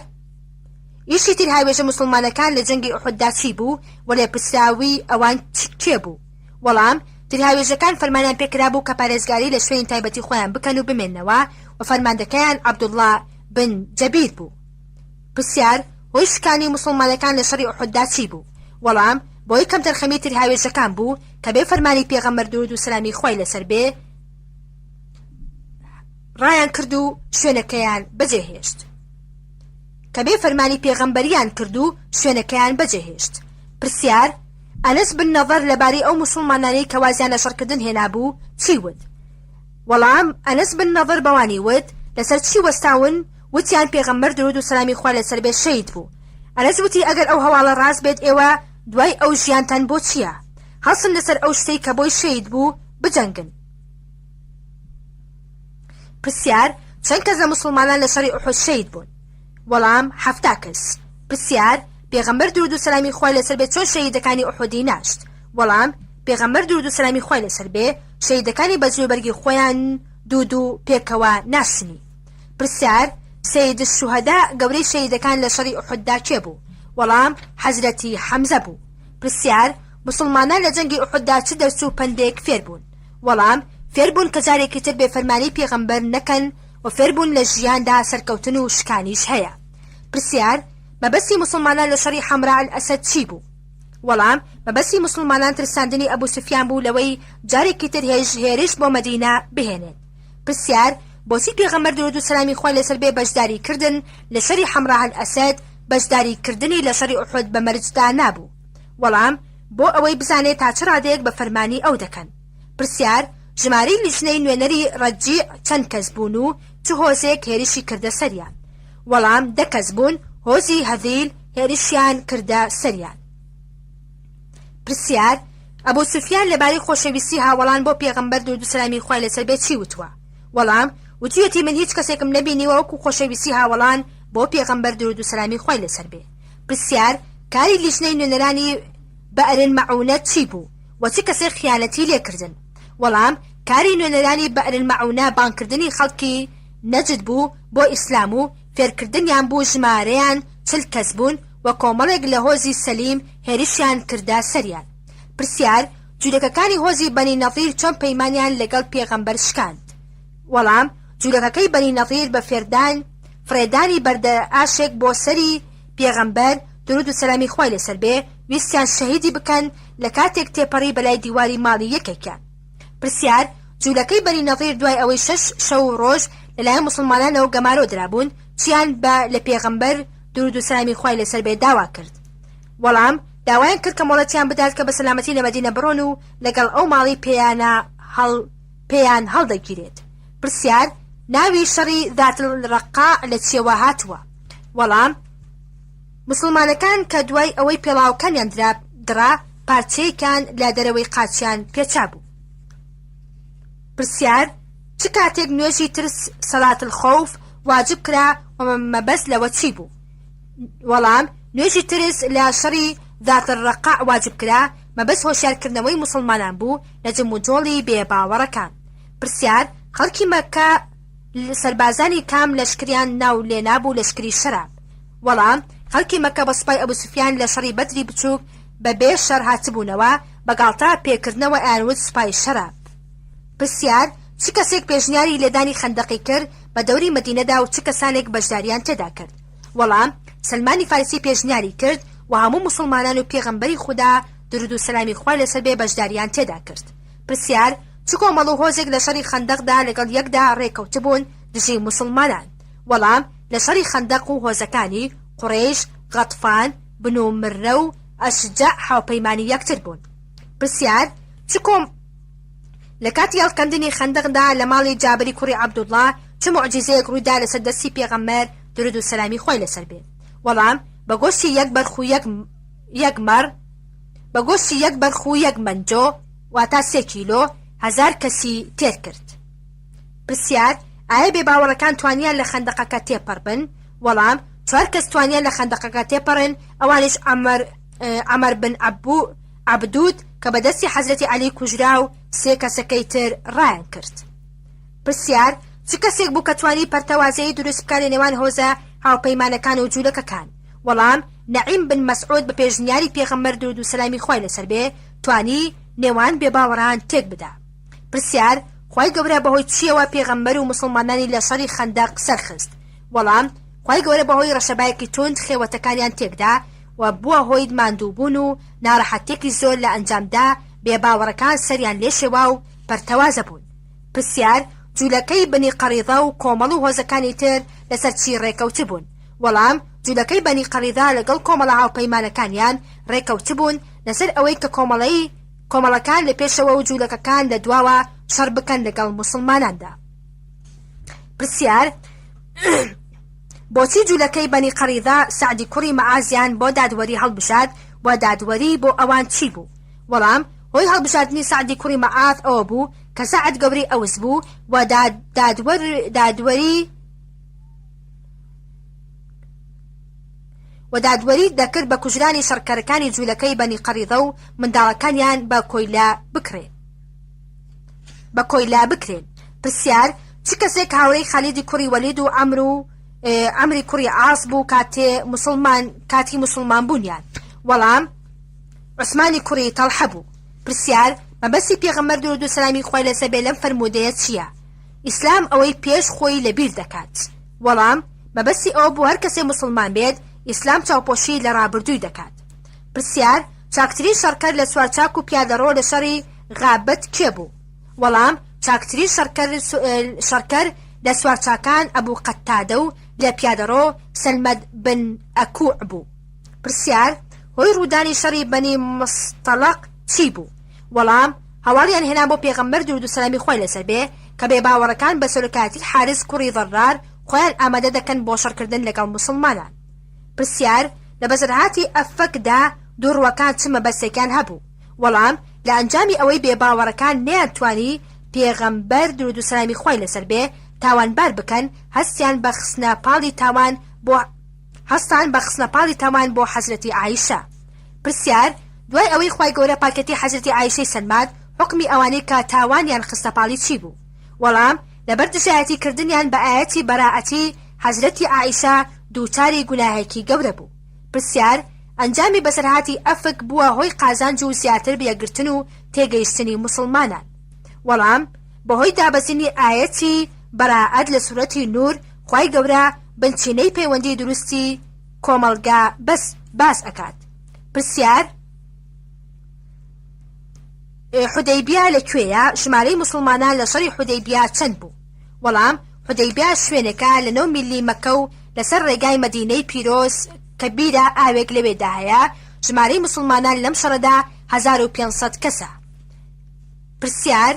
ئیشی تر هاوێژە مسلمانەکان لە جەنگی ئوحوددا چی بوو و لێ پرسراوی ئەوان کێ بوو؟ وەڵام: تر هاوێژەکان فەرمانیان پێکرا بوو کە پارێزگاری لە شوێنی تایبەتی خۆیان بکەن و بمێننەوە و فەرماندەکەیان عەبدوڵڵا بن جەبیر بوو. پرسیار: هۆی شکانی مسلمانەکان لە شەڕی ئوحوددا چی بوو؟ وەڵام: بۆی کەم تەرخەمی تر هاوێژەکان بوو کە بێ فەرمانی پێغەمبەر درود و سەلامی خۆی لەسەر بێ ڕایان کرد و شوێنەکەیان بەجێهێشت. کە بێ فەرمانی پێغەمبەریان کرد و شوێنەکەیان بەجێهێشت. پرسیار: ئەنەس بن نەضەر لەبارەی ئەو مسلمانانەی کە وازیان لە شەڕکردن هێنابوو چی وت؟ وەڵام: ئەنەس بن نەضەر بەوانی وت لەسەر چی وەستاون؟ وتیان پێغەمبەر درود و سەلامی خوا لەسەر بێ شەید بوو. ئەنەس وتی ئەگەر ئەو هەواڵە ڕاست بێت ئێوە دوای ئەو ژیانتان بۆ چییە؟ هەڵسن لەسەر ئەو شتەی کە بۆی شەید بوو بجەنگن. پرسیار: چەند کەس لە مسلمانان لە شەڕی ئوحود شەید بوون؟ وەڵام: 7 کەس. پرسیار: پێغەمبەر درود و سەلامی خوا لەسەر بێ چۆن شەهیدەکانی ئوحودی ناشت؟ وەڵام: پێغەمبەر درود و سەلامی خوا لەسەر بێ شەهیدەکانی بەجێبەرگی خۆیان دوو پێکەوە ناشتنی. پرسیار: سەید الشوهەدا گەورەی شەهیدەکان لە شەڕی ئوحوددا کێ بوو؟ وەڵام: حەزرەتی حەمزە بوو. پرسیار: مسلمانان لە جەنگی ئوحوددا چ دەرس و پندێک فێر بوون؟ وەڵام: فێر بوون کە جارێکی تر بێ فەرمانی پێغەمبەر نەکەن و فێر بوون لە ژیاندا سەرکەوتن و شکانیش هەیە. پرسیار: مەبەستی مسلمانان لە شەڕی حەمرا ئەسەد چی بوو؟ وەڵام: مەبەستی مسلمانان ترساندنی ئەبوو سوفیان بوو لەوەی جارێکی تر هێرش بۆ مەدینە بهێنێت. پرسیار: بۆچی پێغەمبەر درود و سەلامی خوا لەسەر بێ بەشداری کردن لە شەڕی حەمرا ئەسەد بەشداری کردنی لە شەڕی ئوحود بە مەرجدا نابوو؟ وەڵام: بۆ ئەوەی بزانێت تا چ ڕادەیەک بە فەرمانی ئەو دەکەن. پرسیار: ژمارەی لیژنەی نوێنەری ڕەجیع چەند کەس بوون و چ هۆزێک هێرشی کردە سەریان؟ وەڵام: 10 کەس بوون، هۆزی هەذیل هێرشیان کردە سەریان. پرسیار: ئەبوو سوفیان لەبارەی خۆشەویستی هاوڵان بۆ پێغەمبەر درود و سەلامی خوا لەسەر بێ چی وتووە؟ وەڵام: وتویەتی من هیچ کەسێکم نەبینیوە وەکو خۆشەویستی هاوڵان بۆ پێغەمبەر درود و سەلامی خوا لەسەر بێ. پرسیار: کاری لیژنەی نوێنەرانی بەئرن مەعونە چی بوو و چ کەسێک خیانەتی لێکردن؟ وەڵام: کاری نوێنەرانی بەئرن مەعونە بانکردنی خەڵکی نەجد بوو بۆ ئیسلام و فێرکردنیان بوو ژمارەیان 40 کەس بوون و کۆمەڵێک لە هۆزی سەلیم هێرشیان کردا سەریان. پرسیار: جوولەکەکانی هۆزی بەنی نەظیر چۆن پەیمانیان لەگەڵ پێغەمبەر شکاند؟ وەڵام: جوولەکەکەی بەنی نەظیر بە فرێدانی بەردە ئاشێک بۆ سەری پێغەمبەر درود و سەلامی خوای لەسەر بێ ویستیان شەهیدی بکەن لە کاتێک تێپەڕی بەلای دیواری ماڵی یەکێکیان. پرسیار: جوولەکەی بەنی نەظیر دوای ئەوەی 6 شەو و ڕۆژ لەلایەن موسڵمانانەوە گەمارۆ درابوون چیان بە لە پێغەمبەر درود و سەلامی خوای لەسەر بێ داوا کرد. وەڵام داوایان کرد کە مۆڵەتیان بدات کە بە سەلامەتی لە مەدینە بڕۆن و لەگەڵ ئەو ماڵی پێیان هەڵدەگیرێت. پرسیار ناوی شەڕی ذات الرەقاع لە چیەوە هاتووە؟ وەڵام مسلمانەکان کە دوای ئەوەی پێڵاوەکانیان درا پارچەیەکان لە دەرەوەی قاچیان پێچا بوو. پرسیار چ کاتێک نوێژی ترس سەلات الخەوف واجب کرا و مەبەست لەوە چی بوو؟ وەڵام نوێژی ترس لە شەڕی ذات الرەقاع واجب کرا مەبەست هۆشیارکردنەوەی مسلمانان بوو لە جەم و جۆڵی بێباوەڕەکان. پرسیار خەڵکی مەکە سەربازانی کام لەشکریان ناو لێنا بوو لەشکری شەراب؟ وەڵام خەڵکی مەکە بە سوپای ئەبو سوفیان لە شەڕی بەدری بچووک بەبێ شەڕ هاتبوونەوە بەگاڵتا پێکردنەوە ئایانوت سوپای شەراب. پرسیار چ کەسێک پێشنیاری لێدانی خەندەقی کرد بە دەوری مەدینەدا و چ کەسانێک بەشداریان تێدا کرد؟ وەڵام سلمانی فارسی پێشنیاری کرد و هەموو مسلمانان و پێغەمبەری خوددا درود و سەلامی خوای لەسەر بێ بەشداریان تێدا کرد. پرسیار چ کۆمەڵ و هۆزێک لە شەڕی خەندەقدا لەگەڵ یەکدا ڕێکەوتبوون دژی مسلمانان؟ وەڵام لە شەڕی خەندەق و هۆزەکانی قوڕێش، غەطفان، بنو مرە و ئەشجاع هاوپەیمانی یەکتر بوون. پرسیار لە کاتی هەڵکەندنی خەندەقدا لە ماڵی جابری کوڕی عەبدوڵڵا چ مۆعجیزەیەک ڕوویدا لەسەر دەستی پێغەمبەر درود و سەلامی خوای لەسەر بێ؟ وەڵام بە گۆشتی یەک بەرخ و یەک مەنجۆ واتە 3 کیلۆ 1000 کەسی تێر کرد. پرسیار ئایا بێباوەڕەکان توانیان لە خەندەقەکە تێپەڕ بن؟ وەڵام 4 کەس توانیان لە خەندەقەکە تێپەڕن، ئەوانش عەمەر بن عەبدود کە بەدەستی حەزرەتی عەلی کوژرا و 3 کەسەکەی تر ڕایان کرد. پرسیار چ کەسێک بوو کە توانی پەرتەوازەیی دروست بکات لە نێوان هۆزە هاوپەیمانەکان و جوولەکەکان؟ وەڵام نەعیم بن مەسعود بە پێشنیاری پێغەمبەر درود و سەلامی خوای لەسەر بێ توانی نێوان بێباوەڕان تێک بدا. پرسیار خوای گەورە بەهۆی چیەوە پێغەمبەر و مسلمانانی لە شەڕی خەندەق سەرخست؟ وەڵام خوای گەورە بەهۆی ڕەشەبایەکی تند خێوەتەکانیان تێکدا و بووە هۆی ماندووبوون و ناڕەحەتێکی زۆر لە ئەنجامدا بێباوەڕەکان سەریان لێشێوا و پەرتەوازە بوون. پرسیار جوولەکەی بنی قەڕیضە و کۆمەڵ و هۆزەکانی تر لەسەر چی ڕێکەوت بوون؟ وەڵام جوولەکەی بنی قەڕیضە لەگەڵ کۆمەڵە هاوپەیمانەکانیان ڕێکەوت بوون لەسەر ئەوەی کە کۆمەڵەکان لە پێشەوە و جوولەکەکان لە دواوە شەڕ بکەن لەگەڵ مسلماناندا. پرسیار بۆچی جوولەکەی بەنی قەڕیضە سەعدی کوڕی مەعازیان بۆ دادوەری هەڵبژاد و دادوەری بۆ ئەوان چی بوو؟ وەڵام هۆی هەڵبژاردنی سەعدی کوڕی مەعاز ئەوە بوو کە سەعد گەوری ئەوس بوو و دادوەری دەکرد بە کوژرانی شەڕکەرەکانی جوولەکەی بەنی قەڕیضە و منداڵەکانیان بە کۆیلا بکرێن. پرسیار چ کەسێک هاوڕێی خەلیدی کوڕی وەلید و عەمری کوڕی عاص بوو کاتی مسلمان بوونیان؟ وەڵام عوسمانی کوڕی تەڵحە بوو. پرسیار مەبەستی پێغەمبەر درود و سەلامی خوای لەسەر بێ لەم فەرموودەیە چییە؟ ئیسلام ئەوەی پێش خۆی لەبیر دەکات. وەڵام مەبەستی ئەوە بوو هەر کەسێ مسلمان بێت ئیسلام چاوپۆشی لە ڕابردووی دەکات. پرسیار چاکترین شەڕکەر لە سوارچاک و پیادەڕۆ لە شەڕی غابەت کێ بوو؟ وەڵام چاکترین شەڕکەر لە سوارچاکان ئەبوو قەتادە و لە پیادەڕۆ سەلمەد بن ئەکوع بوو. پرسیار هۆی ڕوودانی شەڕی بەنی مستەڵق چی بوو؟ وەڵام هەواڵیان هێنا بۆ پێغەمبەر درود و سەلامی خوای لەسەر بێ کە بێباوەڕەکان بە سەرۆکاتی حارس کوڕی ضەرار خۆیان ئامادە دەکەن بۆ شەڕکردن لەگەڵ مسلمانان. پرسیار لە بەزرهاتی ئەفەکدا دووڕوەکان چ مەبەستێکیان هەبوو؟ وەڵام لە ئەنجامی ئەوەی بێباوەڕەکان نەیانتوانی پێغەمبەر درود و سەلامی خوای لەسەر بێ تاوانبار بکەن هەستان بە خستنە پاڵی تاوان بۆ حەزرەتی عایشە. پرسیار دوای ئەوەی خوای گەورە پاکەتی حەزرەتی عایشەی سەلمات حکمی ئەوانەی کە تاوانیان خستە پاڵی چی بوو؟ وەڵام لەبەر دژایەتی کردنیان بە ئاەتی بەراعەتی حەزرەتی عایشە دووچاری گوناهێکی گەورە بوو. پرسیار ئەنجامی بەسەرهاتی ئەفک بووە هۆی قازانج و زیاتر بێگرتن و تێگەیشتنی مسلمانان. وەڵام بەهۆی دابەزینی ئاەتی بەراعەت لە سوورەتی نور خوای گەورە بنچینەی پەیوەندی دروستی کۆمەلگا باس ئەکات. پرسیار حودەیبیا لەکوێیە؟ ژمارەی مسلمانان لە شەڕی حودەیبیا چەند بوو؟ وەڵام حودەیبیا شوێنێکە لە 9 میلی مەکە و لەسەر ڕێگای مەدینەی پیرۆز کە بیرە ئاوێک لەوێدا هەیە. ژمارەی مسلمانان لەم شەڕەدا 1500 کەسە. پرسیار: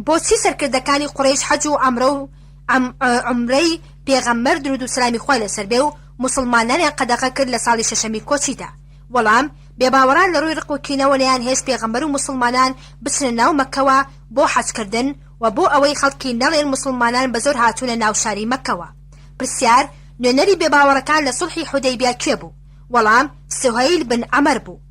بۆچی سەرکردەکانی قوڕیش حەج و عومرەی پێغەمبەر درود و سلامی خوای لەسەر بێ و مسلمانانیان قەدەغە کرد لە ساڵی شەشەمی کۆچیدا؟ وەڵام بێباوەڕان لە ڕووی ڕق و کینەوە نەیان هێشت پێغەمبەر و مسلمانان بچنە ناو مەکەوە بۆ حەجکردن و بۆ ئەوەی خەڵکی نەڵێن مسلمانان بە زۆر هاتوونە ناو شاری مەکەوە. پرسیار: نوێنەری بێباوەڕەکان لە سوڵحی حودەیبیا کوێ بوو؟ وەڵام سوهەیل بن عەمەر بوو.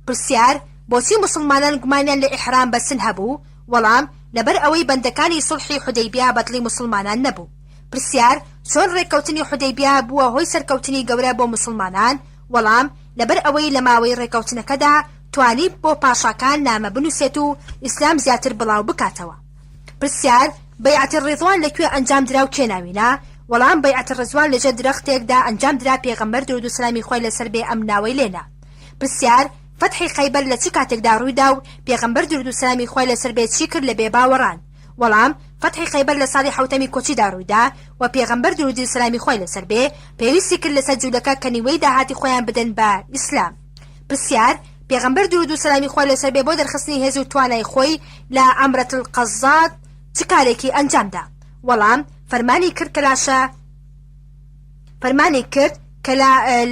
پرسیار: بۆچی مسلمانان گومانیان لە ئیحرام بەسن هەبوو؟ وەڵام لەبەر ئەوەی بەندەکانی سوڵحی حودەیبیا بەدڵی مسلمانان نەبوو. پرسیار: چۆن ڕێککەوتنی حودەیبیا بووە هۆی سەرکەوتنی گەورە بۆ مسلمانان؟ وەڵام لەبەر ئەوەی لە ماوەی ڕێککەوتنەکەدا توانی بۆ پاشاکان نامە بنووسێت و ئیسلام زیاتر بڵاو بکاتەوە. پرسیار: بەیعەتی ڕێزوان لەکوێ ئەنجام درا و کێ ناوینە؟ وەڵام بەیعەتی ڕێزوان لەژێر درەختێکدا ئەنجام درا، پێغەمبەر درود و سلامی خوای لەسەر بێ ئەم ناوەی لێنا. پرسیار: فتحی خەیبەر لە چ کاتێکدا ڕوویدا و پێغەمبەر درود و سلامی خوای لەسەر بێ چی کرد لە بێباوەڕان؟ وەڵام فتحی خەیبەر لە ساڵی حوتەمی کۆچیدا ڕوویدا و پێغەمبەر درود و سلامی خوای لەسەر بێ پێویستی کرد لەسەر جوولەکە کە نیوەی داهاتی خۆیان بدەن بە ئیسلام. پرسیار: پێغەمبەر درود و سلامی خوای لەسەر بێ بۆ دەرخستنی هێز و توانای خۆی لە عەمرەت القەزات چ کارێکی ئەنجامدا؟ وەڵام فەرمانی کرد کە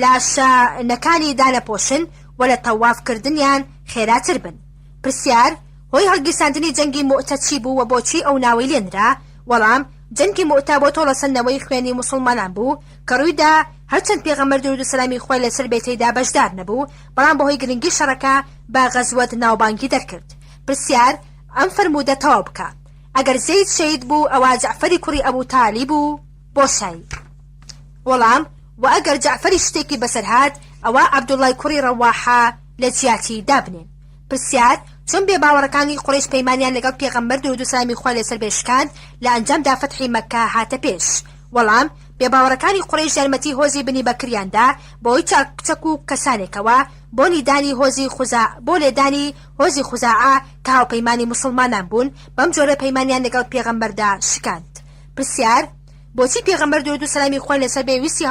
لاشانەکانی دانەپۆشن و لە تەوافکردنیان خێراتر بن. پرسیار: هۆی هەڵگیرساندنی جەنگی مؤتە چی بوو و بۆچی ئەو ناوەی لێنرا؟ وەڵام جەنگی مؤتە بۆ تۆڵەسەندنەوەی خوێنی مسلمانان بوو کە ڕوویدا هەرچەند پێغەمبەر درود و سلامی خوای لەسەر بێ تێیدا بەشدار نەبوو، بەڵام بەهۆی گرنگی شەڕەکە بە غەزوەت ناوبانگی دەرکرد. پرسیار: ئەم فەرموودە تەواو بکە. ئەگەر زەید شەید بوو ئەوە جەعفەری کوڕی ئەبوو تالیب بوو بۆ شایی؟ وەڵام و ئەگەر جەعفەری شتێکی بەسەر هات ئەوە عەبدوڵای کوڕی ڕەواحە لە جیاتی دابنێن. پرسیار: چۆن بێباوەڕەکانی قوڕیش پەیمانیان لەگەڵ پێغەمبەر درود و سلامی خوای لەسەر بێ شکاند لە ئەنجامدا فتحی مەکە هاتە پێش؟ وەڵام بێباوەڕەکانی قوڕیش یارمەتی هۆزی بنی بەکریاندا بۆی چاکچەک و کەسانێکەوە بۆ لێدانی هۆزی خوزاعە کە هاوپەیمانی مسلمانان بوون، بەم جۆرە پەیمانیان لەگەڵ پێغەمبەردا شکاند. پرسیار: بۆچی پێغەمبەر درود و سلامی خوای لەسەر بێ ویستی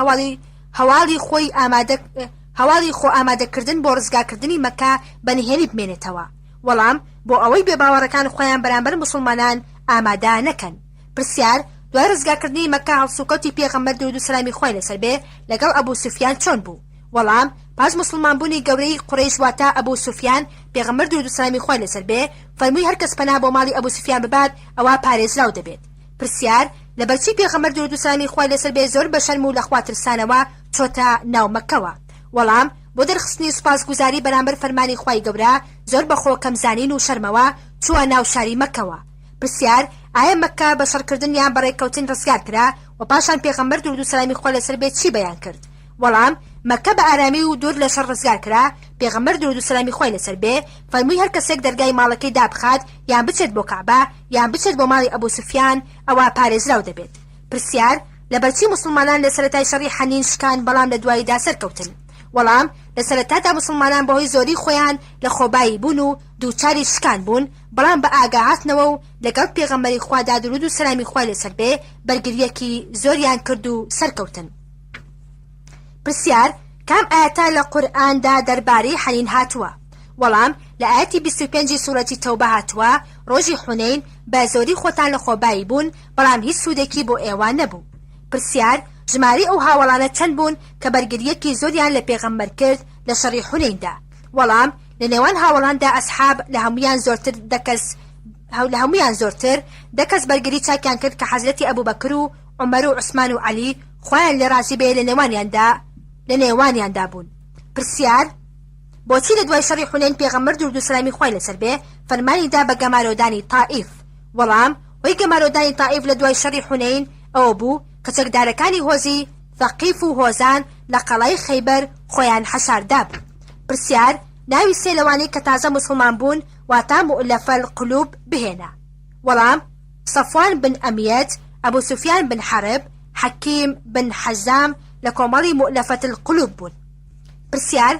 هەواڵی خۆ ئامادەکردن بۆ ڕزگارکردنی مەکە بەنهێنی بمێنێتەوە؟ وەڵام بۆ ئەوەی بێباوەڕەکان خۆیان بەرامبەر مسلمانان ئامادە نەکەن. پرسیار: دوای ڕزگارکردنی مەکە هەڵسوکەوتی پێغەمبەر درود و سلامی خوای لەسەر بێ لەگەڵ ئەبوو سوفیان چۆن بوو؟ وەڵام پاش مسلمان بوونی گەورەی قوڕیش واتە ئەبوو سوفیان پێغەمبەر درود و سلامی خوای لەسەر بێ فەرمووی هەرکەس پەنا بۆ ماڵی ئەبوو سوفیان ببات ئەوە پارێزراو دەبێت. پرسیار: لەبەرچی پێغەمبەر درود و سلامی خوای لەسەر بێ زۆر بە شەرم و لە خواترسانەوە چۆتە ناو مەکەوە؟ وەڵام بۆ دەرخستنی سوپاسگوزاری بەرامبەر فەرمانی خوای گەورە زۆر بەخۆ کەمزانین و شەرمەوە چووە ناو شاری مەکەوە. پرسیار: ئایا مەکە بە شەڕکردن یان بەڕێککەوتن ڕزگار کرا و پاشان پێغەمبەر درود و سلامی خوای لەسەر بێ چی بەیان کرد؟ وەڵام مەکە بە ئارامی و دوور لە شەڕ ڕزگار کرا، پێغەمبەر درود و سلامی خوای لەسەر بێ فەرمووی هەر کەسێک دەرگای ماڵەکەی دابخات یان بچێت بۆ کەعبە یان بچێت بۆ ماڵی ئەبوو سوفیان ئەوە پارێزراو دەبێت. پرسیار: لەبەرچی مسلمانان لە سەرەتای شەڕی حەنین شکان بەڵام لە دواییدا سەرکەوتن؟ وەڵام لە سەرەتادا مسلمانان بەهۆی زۆری خۆیان لە خۆبایی بوون و دووچاری شکان بوون، بەڵام بە ئاگاهاتنەوە و لەگەڵ پێغەمبەری خوادا درود و سلامی خوای لەسەر بێ بەرگریەکی زۆریان کرد و سەرکەوتن. پرسیار: کام ئاەتە لە قورئاندا دەربارەی حەنین هاتووە؟ وەڵام لە ئاەتی 25 سوورەتی تەوبە هاتووە ڕۆژی حونەین بە زۆری خۆتان لە خۆبایی بوون بەڵام هیچ سوودێکی بۆ ئێوە نەبوو. پرسیار: ژماری ئەو هاوڵانە چەند بوون کە بەرگریەکی زۆریان لە پێغەمبەر کرد لە شەڕی حونەیندا؟ وەڵام لە نێوان هاوڵاندا ئەسحاب لە هەمویان زۆرتر دەکەس بەرگری چاکیان کرد کە حەزرەتی ئەبوبەکر و عومەر و عوسمان و عەلی خۆیان لێ ڕازی بێ لە نێوانیاندا بوون. پرسیار: بۆچی لە دوای شەڕی حونەین پێغەمبەر درود و سلامی خوای لەسەر بێ فەرمانیدا بە گەمارۆدانی تائیف؟ وەڵام وەی گەمارۆدانی تائیف لە دوای شەڕی حونەین ئەوە بوو کە چەکدارەکانی هۆزی ثەقیف و هۆزان لە قەڵای خەیبەر خۆیان حەشاردا بوون. پرسیار: ناوی سێ لەوانەی کە تازە مسلمان بوون واتە مؤلەفە القلوب بهێنە. وەڵام سەفوان بن ئەمیەت، ئەبوو سوفیان بن حەرب، حەکیم بن حەزام لە کۆمەڵی مؤلەفەت القلوب بوون. پرسیار: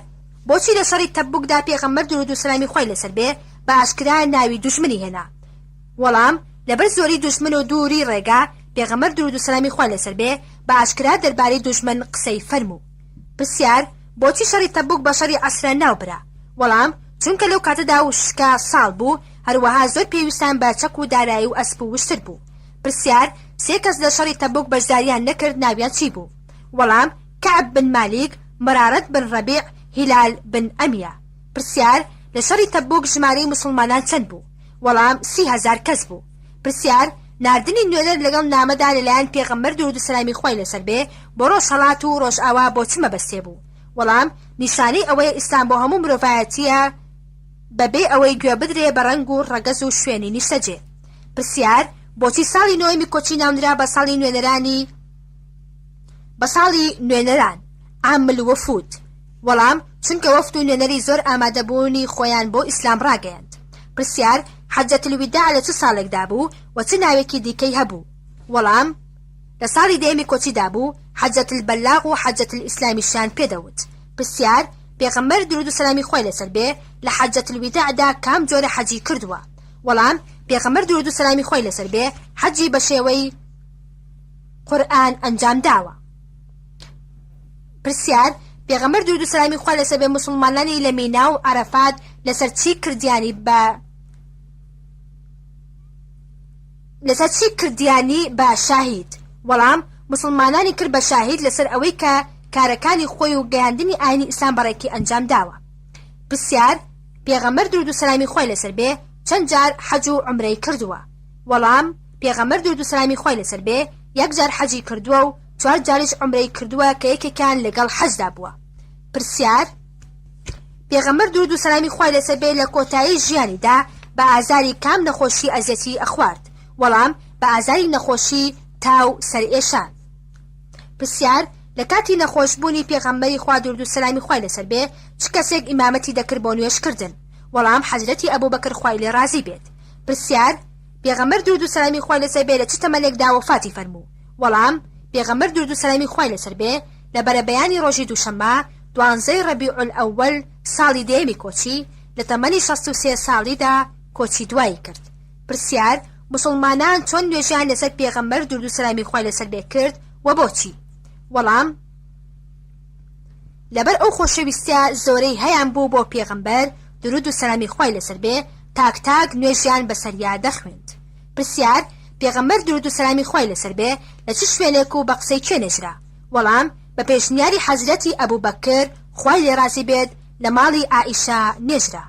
بۆچی لە شەڕی تەبوکدا پێغەمبەر درود و سەلامی خۆی لەسەر بێ بە ئاشکرا ناوی دوژمنی هێنا؟ وەڵام لەبەر زۆری دوژمن و دووری ڕێگا پێغەمبەر درود و سەلامی خۆی لەسەر بێ بە ئاشکرا دەربارەی دوژمن قسەی فەرموو. پرسیار بۆچی شەڕی تەبوک بە شەڕی عەسرە ناوبرا؟ وەڵام چونکە لەو کاتەدا وشکە ساڵ بوو، هەروەها زۆر پێویستان بە چەک و دارایی و ئەسپ و وشتر بوو. پرسیار سێ کەس لە شەڕی تەبوک بەشداریان نەکرد، ناویان چی بوو؟ وەڵام کەعب بن مالیک، مەرارەت بن ڕەبیع، هیلال بن ئەمیە. پرسیار لە شەڕی تەبوک ژمارەی مسلمانان چەند بوو؟ وەڵام 30,000 کەس بوو. پرسیار ناردنی نوێنەر لەگەڵ نامەدا لەلایەن پێغەمبەر درود و سەلامی خۆی لەسەر بێ بۆ ڕۆژهەڵات و ڕۆژئاوا بۆ چ مەبەستێ بوو؟ وەڵام نیشانەی ئەوەیە ئیسلام بۆ هەموو مرۆڤایەتیە بەبێ ئەوەی گوێ بدرێ بە ڕەنگ و ڕەگەز و شوێنی نیشتەجێ. پرسیار بۆچی ساڵی نۆیمی کۆچی ناونرا بە ساڵی نوێنەران عامل وەفود؟ وەڵام چونکە وەفد و نوێنەری زۆر ئامادەبوونی خۆیان بۆ ئیسلام ڕاگەیاند. پرسیار حەجەتل ویداع لە چ ساڵێکدا بوو و چ ناوێکی دیکەی هەبوو؟ وەڵام لە ساڵی دەیەمی کۆچیدا بوو، حەجەتل بەلاغ و حەجەتل ئیسلامیشیان پێدەوت. پرسیار پێغەمبەر درود و سەلامی خۆی لەسەر بێ لە حەجەتل ویداعدا کام جۆرە حەجی کردووە؟ وەڵام پێغەمبەر درود و سەلامی خۆی لەسەر بێ حەجی بە شێوەی قورئان ئەنجام داوە. پرسیار پێغەمبەر درود و سەلامی خۆی لەسەر بێ مسلمانانی لە مینا و عەرەفات لەسەر چی کردیانی بە شاهید؟ وەڵام مسلمانانی کرد بە شاهید لەسەر ئەوەی کە کارەکانی خۆی و گەیاندنی ئاینی ئیسلام بەڕێکی ئەنجام داوە. پرسیار پێغەمبەر درود و سەلامی خۆی لەسەر بێ چەند جار حەج و عومرەی کردووە؟ وەڵام پێغەمبەر درود و سەلامی خۆی لەسەر بێ 1 جار حەجی کردووە و 4 جاریش عومرەی کردووە کە یەکێکیان لەگەڵ حەجدا بووە. پرسیار پێغەمبەر درود و سەلامی خۆی لەسەر بێ لە کۆتایی ژیانیدا بە ئازاری کام نەخۆشی ئەزیەتی ئەخوارد؟ وەڵام بە ئازاری نەخۆشی تاو سەرئێشان. پرسیار لە کاتی نەخۆشبوونی پێغەمبەری خوا درود و سەلامی خۆی لەسەر بێ چ کەسێک ئیمامەتی دەکرد بۆ نوێژکردن؟ وەڵام حەزرەتی ئەبوبەکر خوای لێ ڕازی بێت. پرسیار پێغەمبەر درود و سەلامی خۆی لەسەر بێ لە چ تەمەنێکدا وەفاتی فەرموو؟ وەڵام پێغەمبەر درود و سەلامی خۆی لەسەر بێ لە بەرەبەیانی ڕۆژی دووشەممە 12 ڕەبیع الئەوەل ساڵی دەیەمی کۆچی لە تەمەنی 63 ساڵیدا کۆچی دوایی کرد. پرسیار مسلمانان چۆن نوێژیان لەسەر پێغەمبەر درود و سەلامی خۆی لەسەر بێ کرد و بۆچی؟ وەڵام لەبەر ئەو خۆشەویستیە زۆرەی هەیان بوو بۆ پێغەمبەر درود و سەلامی خۆی لەسەر بێ تاک نوێژیان بەسەریا دەخوێند. پرسیار پێغەمبەر درود و سەلامی خۆی لەسەر بێ لە چ شوێنێک و بە قسەی کێ نێژرا؟ وەڵام بە پێشنیاری حەزرەتی ئەبوبەکر خوای لێ ڕازی بێت لە ماڵی ئائیشە نێژرا.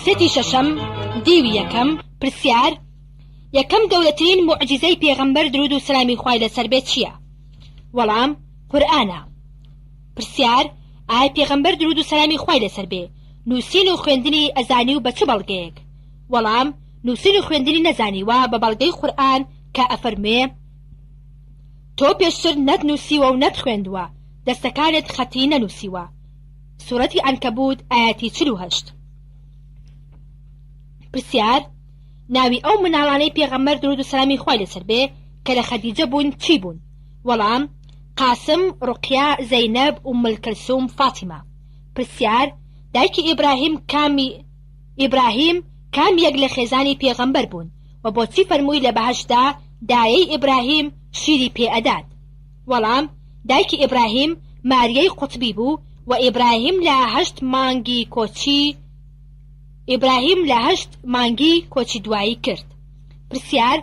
کاسێتی شەشەم دیوی یەکەم. پرسیار یەکەم گەورەترین موعجزەی پێغەمبەر درود و سەلامی خوای لەسەر بێ چییە؟ وەڵام قورئانە. پرسیار ئایا پێغەمبەر درود و سەلامی خوای لەسەر بێ نووسین و خوێندنی ئەزانی و بە چ بەڵگەیەک؟ وەڵام نووسین و خوێندنی نەزانیوە بە بەڵگەی قورئان کە ئەفەرمێ تۆ پێشتر نەتنووسیوە و نەتخوێندووە، دەستەکانت خەتی نەنووسیوە. سوورەتی عنکەبوت ئاەتی 48. پرسیار ناوی ئەو مناڵانەی پێغەمبەر درود و سەلامی خوای لەسەر بێ کە لە خەدیجە بوون چی بوون؟ وەڵام قاسم، ڕوقیا، زەینەب، ئومولکەلسوم، فاتیمە. پرسیار دایکی ئیبراهیم کام یەک لە خێزانی پێغەمبەر بوون و بۆچی فەرمووی لە بەهەشتدا دایەی ئیبراهیم شیری پێ ئەدات؟ وەڵام دایکی ئیبراهیم ماریەی قوتبی بوو و ئیبراهیم لە 8 مانگی کۆچی دوایی کرد. پرسیار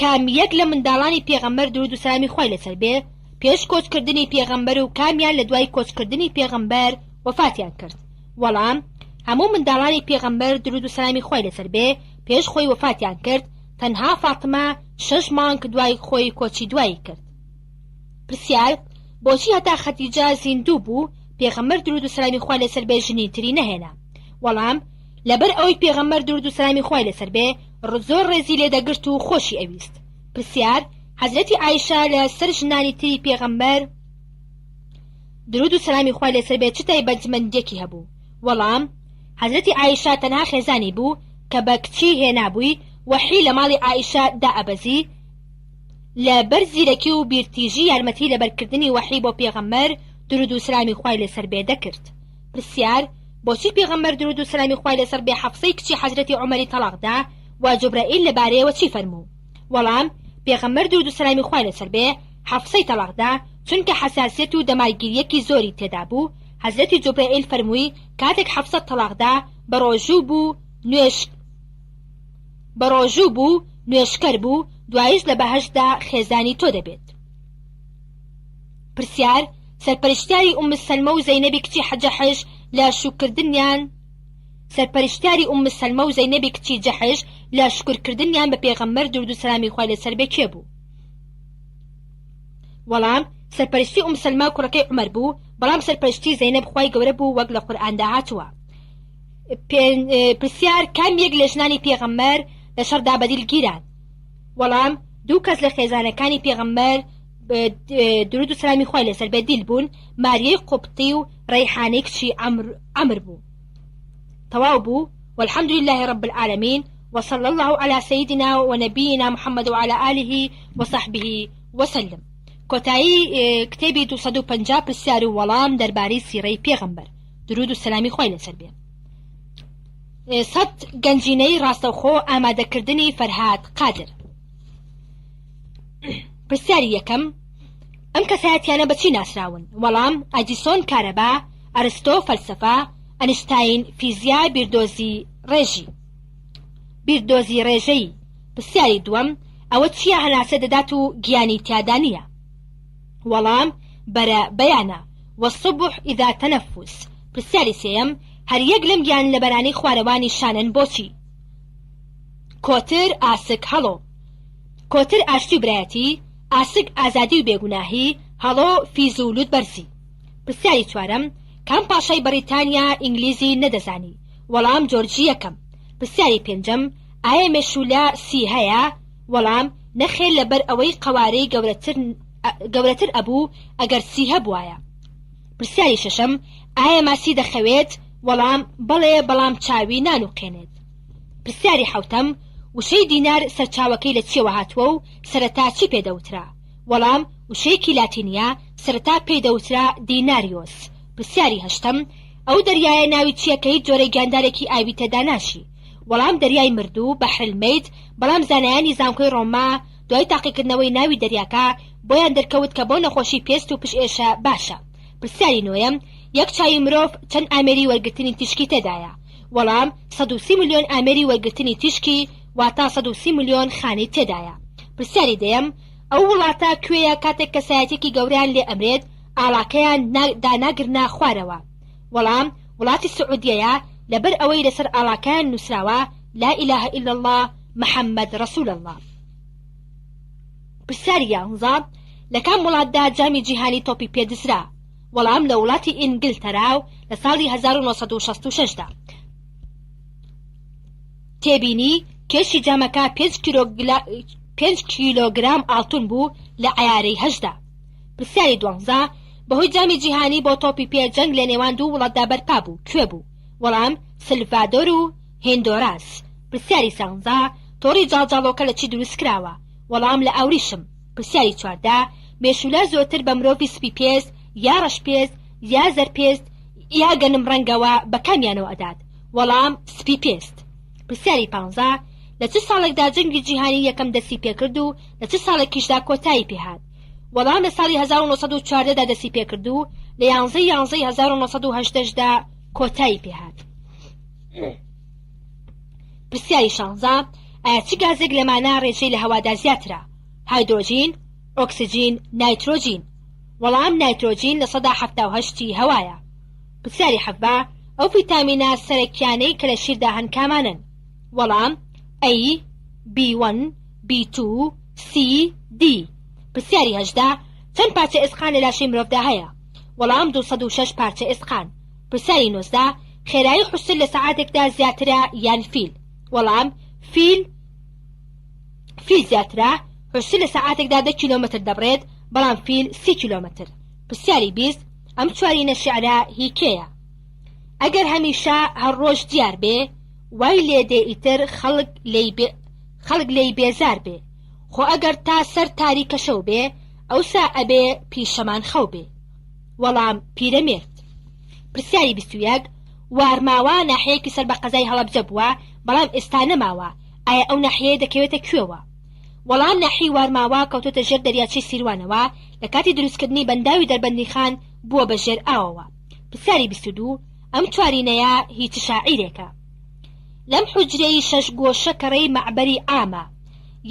کام یەک لە منداڵانی پێغەمبەر درود و سەلامی خوای لەسەر بێ پێش کۆچکردنی پێغەمبەر و کامیان لە دوای کۆچکردنی پێغەمبەر وەفاتیان کرد؟ وەڵام هەموو منداڵانی پێغەمبەر درود و سەلامی خوای لەسەر بێ پێش خۆی وەفاتیان کرد، تەنها فاتمە 6 مانگ دوای خۆی کۆچی دوایی کرد. پرسیار بۆچی هەتا خەتیجە زیندوو بوو پێغەمبەر درود و سەلامی خوای لەسەر بێ ژنینتری نەهێنا؟ وەڵام لەبەر ئەوەی پێغەمبەر درود و سەلامی خوای لەسەر بێ زۆر ڕێزی لێدەگرت و خۆشی ئەویست. پرسیار: حەزرەتی عایشە لەسەر ژنانی تری پێغەمبەر درود و سەلامی خوای لەسەر بێ چ تایبەتمەندێکی هەبوو؟ وەڵام حەزرەتی عایشە تەنها خێزانی بوو کە بە کچی هێنابووی وەحی لە ماڵی عایشە دائەبەزی لە بەر زیرەکی و بیرتیژی یارمەتی لە بەرکردنی وەحی بۆ پێغەمبەر درود و سەلامی خوای لەسەر بێ دەکرد. پرسیار: بۆچی پێغەمبەر درود و سەلامی خوای لەسەر بێ حەفسەی کچی حەزرەتی عومەری تەلاقدا و جوبرائیل لەبارەیەوە چی فەرموو؟ وەڵام پێغەمبەر درود و سەلامی خوای لەسەر بێ حەفسەی تەلاقدا چونکە حەساسیەت و دەماگیریەکی زۆری تێدا بوو، حەزرەتی جوبرائیل فەرمووی کاتێک حەفسە تەلاقدا بەڕۆژوو بوو نوێشکەر بوو، دوایش لە بەهەشدا خێزانی تۆ دەبێت. پرسیار: سەرپەرشتیاری ئوم سەلمە و زەینەبی کچی جەحش لە شوکرکردنیان بە پێغەمبەر درود و سەلامی خوای لەسەر بێ کێ بوو؟ وەڵام سەرپەرشتی ئوم سەلمە کوڕەکەی عومەر بوو، بەڵام سەرپەرشتی زەینەب خوای گەورە بوو وەک لە قورئاندا هاتووە. پرسیار: کام یەک لە ژنانی پێغەمبەر لە شەڕدا بەدیلگیران؟ وەڵام دوو کەس لە خێزانەکانی پێغەمبەر درود و سەلامی خوای لەسەر بێ دیل بوون، ماریەی قوبطی و ڕەیحانەی کچی عەمر بوو. تەواو بوو. والحمد لله رب العالمين، وصلى الله على سيدنا ونبينا محمد وعلى آله وصحبه وسلم. کۆتایی کتێبی 250 پرسیار و وەڵام دەربارەی سیرەی پێغەمبەر درود و سەلامی خوای لەسەر بێ. 100 گەنجینەی ڕاستەوخۆ ئامادەکردنی فەرهاد قادر. پرسیاری یەکەم: ئەم کەسایەتیانە بەچی ناسراون؟ وەڵام: ئەدیسۆن کارەبا، ئەرستۆ فەلسەفە، ئەنشتاین فیزیا، بیردۆزی ڕێژەی. پرسیاری دووەم: ئەوە چیە هەناسە دەدات و گیانی تیادا نییە؟ وەڵام: بەرە بەیانە والصبح إذا تنفس. پرسیاری سێیەم: هەر یەک لەم گیان لە بەرانەی خوارەوانی شانن بۆچی؟ کۆتر ئاسک هەڵۆ. کۆتر ئاشتی و برایەتی، ئاسک ئازادی و بێگوناهی، هەڵۆ فیز و لوت بەرزی. پرسیاری چوارەم: کام پاشای بەریتانیا ئینگلیزی نەدەزانی؟ وەڵام: جۆرجی یەکەم. پرسیاری پێنجەم: ئایا مێشولە سی هەیە؟ وەڵام: نەخێر لەبەر ئەوەی قەوارەی گەورەتر ئەبوو ئەگەر سی هەبوایە. پرسیاری شەشەم: ئایا ماسی دەخەوێت؟ وەڵام: بەڵێ، بەڵام چاوی نانوقێنێت. پرسیاری حەوتەم: وشەی دینار سەرچاوەکەی لە چیەوە هاتووە و سەرەتا چی پێدەوترا؟ وەڵام: وشەیەکی لاتینیە، سەرەتا پێدەوترا دیناریۆس. پرسیاری هەشتەم: ئەو دەریایە ناوی چییە کە هیچ جۆرەی گیاندارێکی ئاوی تێدا ناشی؟ وەڵام: دەریای مردوو، بەحرالمەیت. بەڵام زانایانی زانکۆی ڕۆما دوای تاقیکردنەوەی ناوی دەریاکە بۆیان دەرکەوت کە بۆ نەخۆشی پێست و پشت ئێشە باشە. پرسیاری نۆیەم: یەک چاوی مرۆڤ چەند ئامێری وەرگرتنی تیشکی تێدایە؟ وەڵام: 130 ملیۆن ئامێری وەرگرتنی تیشکی، واتە 130 ملیۆن خانەی تێدایە. پرسیاری دەیەم: ئەو وڵاتە کوێیە کاتێک کەسایەتێکی گەوریان لێ ئەمرێت ئاڵاکەیان داناگرنا خوارەوە؟ وەڵام: وڵاتی سعودیەیە، لەبەر ئەوەی لەسەر ئاڵاکەیان نووسراوە لا إله إلا الله محمد رسول الله. پرسیاری یانزە: لە کام وڵاتدا جامی جیهانی تۆپی پێدزرا؟ وەڵام: لە وڵاتی ئینگلتەرا و لە ساڵی 1966دا. تێبینی کێشی جامەکە 5 کیلۆگرام ئاڵتون بوو لە عەیارەی 8دا. پرسیاری 12: بەهۆی جامی جیهانی بۆ تۆپی پێ جەنگ لە نێوان دوو وڵاتدا بەرپا بوو، کوێ بوو؟ وەڵام: سلڤادۆر و هێندۆراس. پرسیاری 13: تۆڕی جاڵجاڵۆکە لە چی دروست کراوە؟ وەڵام: لە ئەوریشم. پرسیاری 14: مێشولە زۆرتر بە مرۆڤی سپی پێست، یا ڕەشپێست، یا زەرپێست، یا گەنم ڕەنگەوە بە کامیانەوە ئەدات؟ وەڵام: سپی پێست. پرسیاری 15: لە چ ساڵێکدا جەنگی جیهانی یەکەم دەستی پێکرد و لە چ ساڵێکیشدا کۆتایی پێهات؟ وەڵام: لە ساڵی 1914دا دەستی پێکرد و لە 11 1980دا کۆتایی پێهات. پرسیاری 16: ئایا چ گازێک لەمانە ڕێژەی لە هەوادا زیاترە؟ هایدرۆژین، ئۆکسجین، نایترۆژین؟ وەڵام: نایترۆژین لە 178 هەوایە. پرسیاری 17: ئەو ڤیتامینە سەرەکیانەی کە لە شیردا هەن کامانن؟ وەڵام: A، B1، B2، C، D. پرسیاری 18: چەند پارچە ئێسقان لە لاشەی مرۆڤدا هەیە؟ وەڵام 206 پارچە ئێسقان. پرسیاری 19 خێرایی حوسر لە سەعاتێکدا زیاترە یان فیل؟ وەڵام فیل زیاترە. حوسر لە سەعاتێکدا 10 کیلۆمتر دەبڕێت، بەڵام فیل 30 کیلۆمتر. پرسیاری 20 ئەم چوارینە شیعرە هی کێیە؟ ئەگەر هەمیشە هەر ڕۆژ دیار بێ، وای لێدێ ئیتر خەڵک لێی بێزار بێ، خۆ ئەگەر تا سەر تاریکە شەو بێ، ئەوسا ئەبێ پیشەمان خەو بێ. وەڵام پیرەمێرد. پرسیاری 21 وارماوە ناحەیەکی سەر بە قەزای هەڵەبجە بووە، بەڵام ئێستا نەماوە، ئایا ئەو ناحەیە دەکەوێتە کوێوە؟ وەڵام ناحی وارماوە کەوتۆتە ژێر دەریاچەی سیروانەوە، لە کاتی دروستکردنی بەنداوی دەربەندی خان بووە بە ژێر ئاوەوە. پرسیاری 22 ئەم چوارینەیە هیچ شاعیرێکە؟ لەم حوجرەی شەش گۆشە کەڕەی مەعبەری ئامە،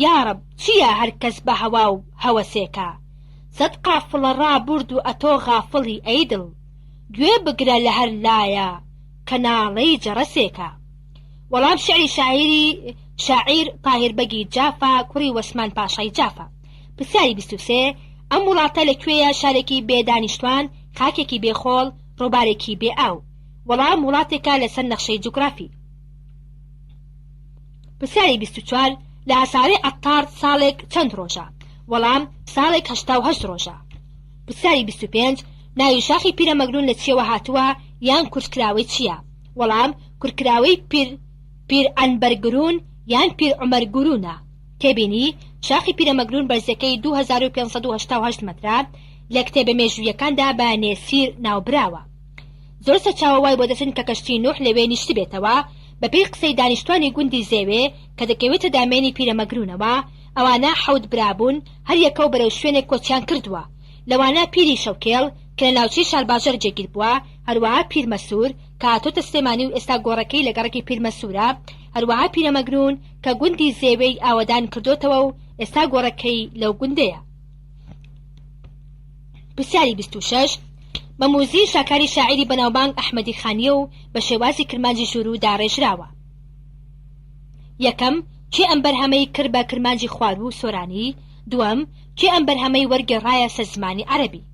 یارب چییە هەرکەس بە هەوا و هەوەسێکە؟ سەد قافڵە ڕابورد و ئەتۆ غافڵی ئەیدڵ، گوێ بگرە لە هەر لایە کەناڵەی جەرەسێکە. وەڵام شعری شاعیر تاهیر بەگی جافا کوڕی وەسمان پاشای جافا. پرسیاری 23 ئەم وڵاتە لەکوێیە؟ شارێکی بێدانیشتوان، خاکێکی بێخۆڵ، ڕۆبارێکی بێ ئاو. وەڵام وڵاتێکە لەسەر نەخشەی جوگرافی. پرسیاری 24 لە ئاساوی ئەتار ساڵێک چەند ڕۆژە؟ وەڵام ساڵێک 88 ڕۆژە. پرسیاری 25 ناوی شاخی پیرەمەگرون لە چیەوە هاتووە یان کورتکراوەی چییە؟ وەڵام کورتکراوەی پیر ئەنبەرگرون یان پیر عومەرگرونە. تێبینی شاخی پیرەمەگرون بەرزەکەی 2588 مەترە، لە کتێبە مێژوویەکاندا بە نێسیر ناوبراوە. زۆر سەرچاوە وای بۆ دەچن کە کەشتی نوح لەوێ نیشت بێتەوە، بەپێی قسەی دانیشتوانی گوندی زێوێ کە دەکەوێتە دامێنی پیرەمەگرونەوە. ئەوانە حەوت برابوون، هەر یەکەو بەرەو شوێنێک کۆچیان کردووە. لەوانە پیری شەوکێڵ کە لە ناوچەی شارباژەر جێگیر بووە، هەروەها پیر مەسوور کە هاتۆتە سلێمانی و ئێستا گۆڕەکەی لە گەڕەکی پیر مەسوورە، هەروەها پیرەمەگرون کە گوندی زێوەی ئاوەدان کردوتەوە و ئێستا گۆڕەکەی لەو گوندەیە. پرسیاری 26 مەموزی شاکاری شاعیری بەناوبانگ ئەحمەدی خانیە و بە شێوازی کرمانجی ژوورو داڕێژراوە. یەکەم کێ ئەم بەرهەمەی کرد بە کرمانجی خوارو و سۆرانی؟ دووەم کێ ئەم بەرهەمەی وەرگێڕایە سەر زمانی عەرەبی؟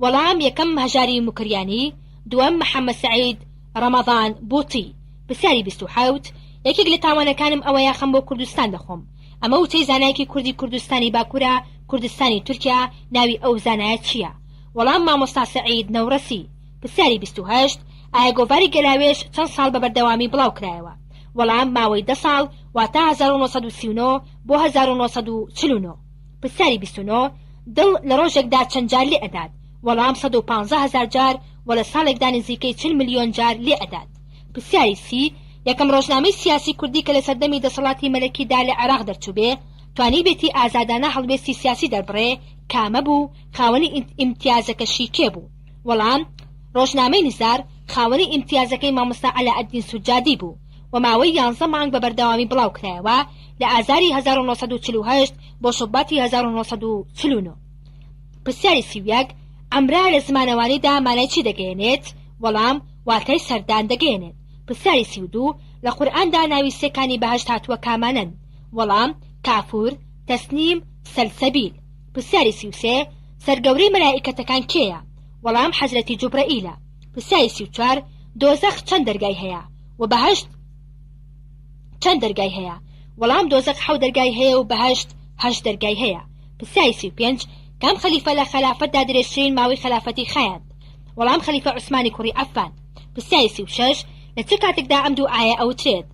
وەڵام یەکەم هەژاری موکریانی، دووەم محەممەد سەعید ڕەمەضان بووتی. پرسیاری 27 یەکێک لە تاوانەکانم ئەوەیە خەم بۆ کوردستان دەخۆم. ئەمە وتەی زانایەکی کوردی کوردستانی باکوورە کوردستانی تورکیا، ناوی ئەو زانایە چییە؟ وەڵام مامۆستا سەعید نەورەسی. پرسیاری 28 ئایا گۆڤاری گەلاوێش چەند ساڵ بە بەردەوامی بڵاو کرایەوە؟ وەڵام ماوەی 10 ساڵ واتە 1939 بۆ 1949. پرسیاری 29 دڵ لە ڕۆژێکدا چەند جار لێ ئەدات؟ وەڵام 115,000 جار و لە ساڵێکدا نزیکەی 40 ملیۆن جار لێ ئەدات. پرسیاری 30 یەکەم ڕۆژنامەی سیاسی کوردی کە لە سەردەمی دەسەڵاتی مەلەکیدا لە عێراق دەرچووبێ، توانی بێتی ئازادانە هەڵوێستی سیاسی دەربڕێ، کامە بوو؟ خاوەنی ئیمتیازەکەشی کێ بوو؟ وەڵام ڕۆژنامەی نزار خاوەنی ئیمتیازەکەی مامۆستا عەلاءەدین سوجادی بوو و ماوەی 11 مانگ بە بەردەوامی بڵاو کرایەوە لە ئازاری 1948 بۆ شوباتی 1949. پرسیاری 31 ئەمرا لە زمانەوانیدا مانای چی دەگەیەنێت؟ وەڵام واتای سەردان دەگەیەنێت. پرسیاری 32 لە قورئاندا ناوی سێکانی بەهەشت هاتووە کامانن؟ وەڵام کافور، تەسنیم، سەلسەبیل. پرسیاری 33 سەرگەورەی مەلائیکەتەکان کێیە؟ وەڵام حەزرەتی جوبرەئیلە. پرسیاری 34 دۆزەخ چەند دەرگای هەیە و بەهەشت چەند دەرگای هەیە؟ وەڵام دۆزەخ 7 دەرگای هەیە و بەهەشت 8 دەرگای هەیە. پرسیاری 35 کام خەلیفە لە خەلافەتدا درێژترین ماوەی خەلافەتی خایاند؟ وەڵام خەلیفە عوسمانی کوڕی ئەفان. پرسیاری 36 لە چه کاتێکدا ئەم دوو ئایا ئەوترێت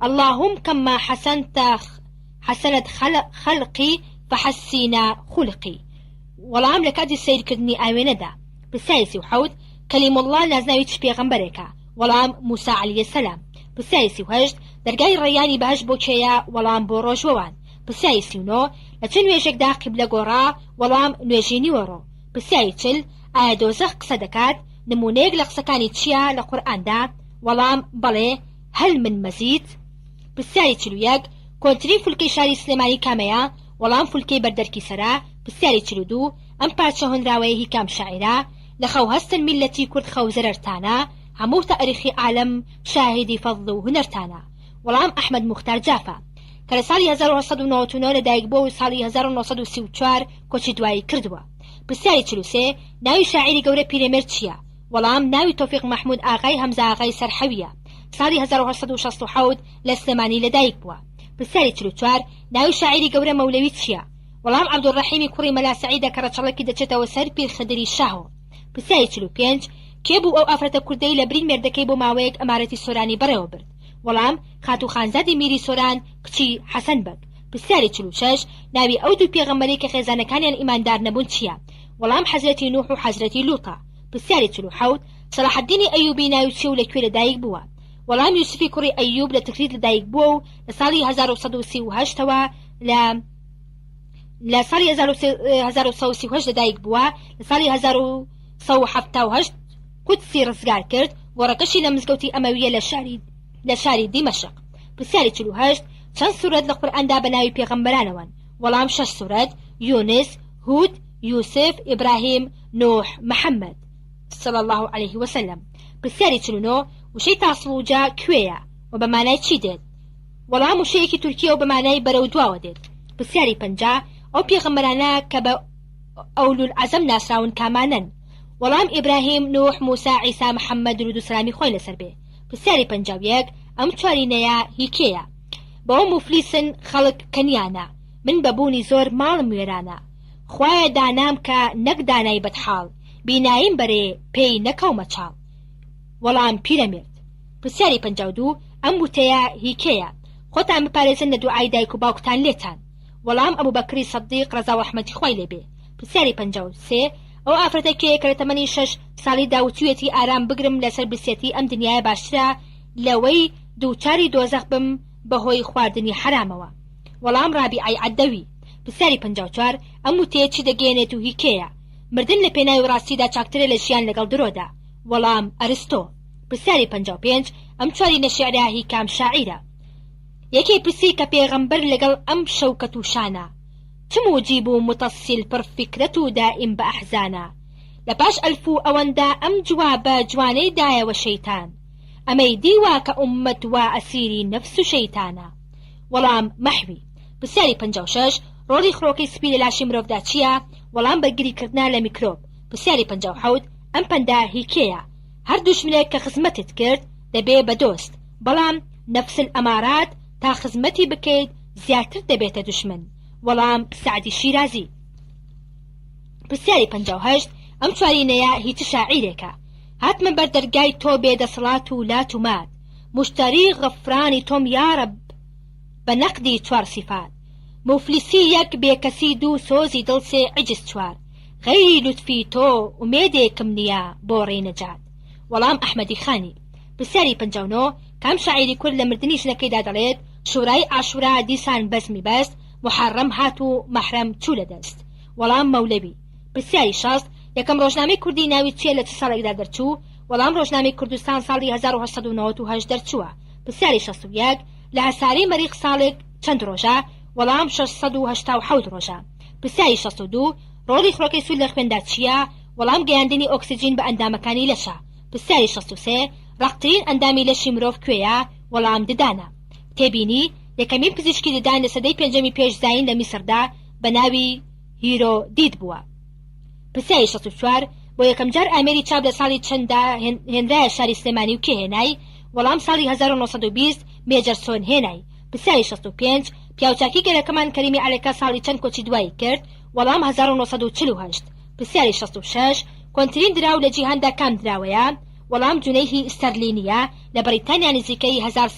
اللهم كما حسنت خلقي فحسينا خلقي؟ وەڵام لە کاتی سیرکردنی ئاوێنەدا. پرسیاری 37 کەلیم الله نازناوی چ پێغەمبەرێکە؟ وەڵام موسا عەلەیهی سەلام. پرسیاری 38 دەرگای ڕەیانی بەهەشت بۆ کێیە؟ وەڵام بۆ ڕۆژوەوان. پرسیاری 39 لە چه نوێژێکدا قیبلە گۆڕا؟ وەڵام نوێژی نیوەڕۆ. پرسیاری 40 ئایا دۆزەخ قسە دەکات؟ نمونەیەک لە قسەکانی چییە لە قورئاندا؟ وەڵام بەڵێ هەل من مەزید. پرسیاری 41 کۆنتری فولکەی شاری سلێمانی کامەیە؟ وەڵام فولکەی بەردەرکی سەرا. پرسیاری 42 ئەم پارچە هۆنراوەیە هی کام شاعیرە؟ لە خەو هەستن میلەتی کورد خەو زەرەرتانە، هەموو تاریخی عالم شاهدی فەضڵ و هونەرتانە. وەڵام ئەحمەد موختار جافا کە لە ساڵی 1999 لەدایک بووە و ساڵی 1934 کۆچی دوایی کردووە. پرسیاری 43 ناوی شاعری گەورە پیرەمێرد چییە؟ وەڵام ناوی تۆفیق محمود ئاغای هەمزە ئاغای سەرحەویە، ساڵی 1967 لە سلێمانی لەدایک بووە. پرسیاری 44 ناوی شاعری گەورە مەولەوی چییە؟ وەڵام عەبدوڕەحیمی کوڕی مەلا سەعیدە کە ڕەچەڵەکی دەچێتەوە سەر پیر خدری شاهەوە. پرسیاری 45 کێ بوو ئەو ئافرەتە کوردەی لە برین مێردەکەی بۆ ماوەیەک ئەمارەتی سۆرانی بەڕێوە برد؟ وەڵام خاتوو خانزادی میری سۆران کچی حەسەن بەگ. پرسیاری 46 ناوی ئەو دوو پێغەمبەری کە خێزانەکانیان ئیماندار نەبوون چییە؟ وەڵام حەزرەتی نوح و حەزرەتی لووتە. پرسیاری 47 سەلاحەددینی ئەیوبی ناوی چیە و لەکوێ لەدایک بووە؟ وەڵام یوسفی کوڕی ئەیوب لە تکریت لەدایک بووە و لە ساڵی 1938ەوە لە ساڵی 1938 لەدایک بووە، لە ساڵی 1970 قودسی ڕزگار کرد، گۆڕەکەشی لە مزگەوتی ئەمەویە لە شاری دیمەشق. پرسیاری 48 چەند سورەت لە قورئاندا بە ناوی پێغەمبەرانەوەن؟ وەڵام 6 سورەت: یونس، هود، یوسف، ئیبراهیم، نوح، محەممەد صلی الله عليه وسلم. پرسیاری 49 وشەی تاسووجا کوێیە و بە مانای چی دێت؟ وەڵام وشەیەکی تورکیە و بە مانای بەرەو دواوە دێت. پرسیاری 50 ئەو پێغەمبەرانە کە بە ئەولول عەزەم ناسراون کامانن؟ وەڵام ئیبراهیم، نوح، موسا، عیسا، محەممەد درود و سلامی خۆی لەسەر بێ. پرسیاری 51 ئەم چوارینەیە هیکێیە؟ بەوە موفلیسن خەڵک کەنیانە، من بەبوونی زۆر ماڵم وێرانە، خوایە دانام کە نەک دانای بەدحاڵ، بیناییم بەرێ پێی نەکەومە چاڵ. وەڵام پیرەمێرد. پرسیاری 52 ئەم وتەیە هیکێیە؟ خۆتان بپارێزن لە دوعای دایک و باوکتان لێتان. وەڵام ئەبوبەکری سەدیق ڕەزا و ڕەحمەتی خوای لێبێ. پرسیاری 53 ئەو ئافرەتە کێیە کە لە تەمەنی 6 ساڵی داوتوێتی ئارام بگرم لەسەر برسێتی ئەم دنیای باشترە لەوەی دووچاری دۆزەخ بم بەهۆی خواردنی حرامەوە؟ وەڵام ڕابیعەی عەدەوی. پرسیاری 54 ئەم وتەیە چی دەگەێنێت و هیکێیە؟ مردن لە پێناوی ڕاستیدا چاکترە لە ژیان لەگەڵ درۆدا. وەڵام ئەرستۆ. پرسیاری 55 ئەم چواری نەشیعرە هی کام شاعیرە؟ یەکێ پرسی کە پێغەمبەر لەگەڵ ئەم شەوکەت و شانە، چ موجیب و متەصیل پڕ فکرەت و دائیم بە ئەحزانە، لە پاش ئەلف و ئەوەندە ئەم جوابە جوانەی دایەوە شەیتان، ئەمەی دیوا کە ئومەت وا ئەسیری نەفس و شەیتانە. وەڵام مەحوی. پرسیاری 56 ڕۆڵی خڕۆکەی سپی لە لاشی مرۆڤدا چییە؟ وەڵام بەرگریکردنا لە میکرۆب. پرسیاری 57 ئەم پەندا هیکێیە؟ هەر دوژمنێک کە خزمەتت کرد دەبێ بە دۆست، بەڵام نەفسل ئەمارات تا خزمەتی بکەیت زیاتر دەبێتە دوشمن. وەڵام سعدی شیرازی. پرسیاری 58 ئەم چوارینەیە هیچ شاعیرێکە؟ هاتمە بەر دەرگای تۆ بێدەسەڵات و لات و مات، مشتری غەفرانی تۆم یارەب بە نەقدی 4 سیفات، مفلیسی یەک بێکەسی 2 سۆزی دڵ 3 عجز 4، غەیری لوتفی تۆ ئومێدێکم نییە بۆ ڕێی نەجات. وەڵام ئەحمەدی خانی. پرسیاری 59 کام شاعیری کورد لە مردنی ژنەکەیدا دەڵێت شورای ئاشورا دیسان بەزمی بەست، محەڕەم هات و مەحرەم چوو لە دەست؟ وەڵام مەولەوی. پرسیاری 60 یەکەم ڕۆژنامەی کوردی ناوی چیە لە چ ساڵێکدا دەرچوو؟ وەڵام ڕۆژنامەی کوردستان ساڵی 1998 دەرچووە. پرسیاری 61 لە هەساری مەریخ ساڵێک چەند ڕۆژە؟ وەڵام 687 ڕۆژە. پرسیاری 62 ڕۆڵی خڕۆکەی سوود لە خوێندا چییە؟ وەڵام گەیاندنی ئۆکسیجین بە ئەندامەکانی لەشە. پرسیاری 63 ڕەقترین ئەندامی لەشی مرۆڤ کوێیە؟ وەڵام ددانە. تێبینی یەکەمین پزیشکی ددان لە سەدەی پێنجەمی پێشزاین لە میسردا بە ناوی هیرۆ دیت بووە. پرسیاری 64 بۆ یەکەم جار ئامێری چاپ لە ساڵی چەنددا هێنرایە شاری سلێمانی و کێ هێنای؟ وەڵام ساڵی 1920 مێجەرسۆن هێنای. پرسیاری 65 پیاوچاکی گەلەکەمان کەریمی عەلەکە ساڵی چەند کۆچی دوایی کرد؟ وەڵام 1948. پرسیاری 66 کۆنترین دراو لە جیهاندا کام دراوەیە؟ وەڵام جونەیهی ئستەرلینیە لە بەریتانیا نزیکەی 1000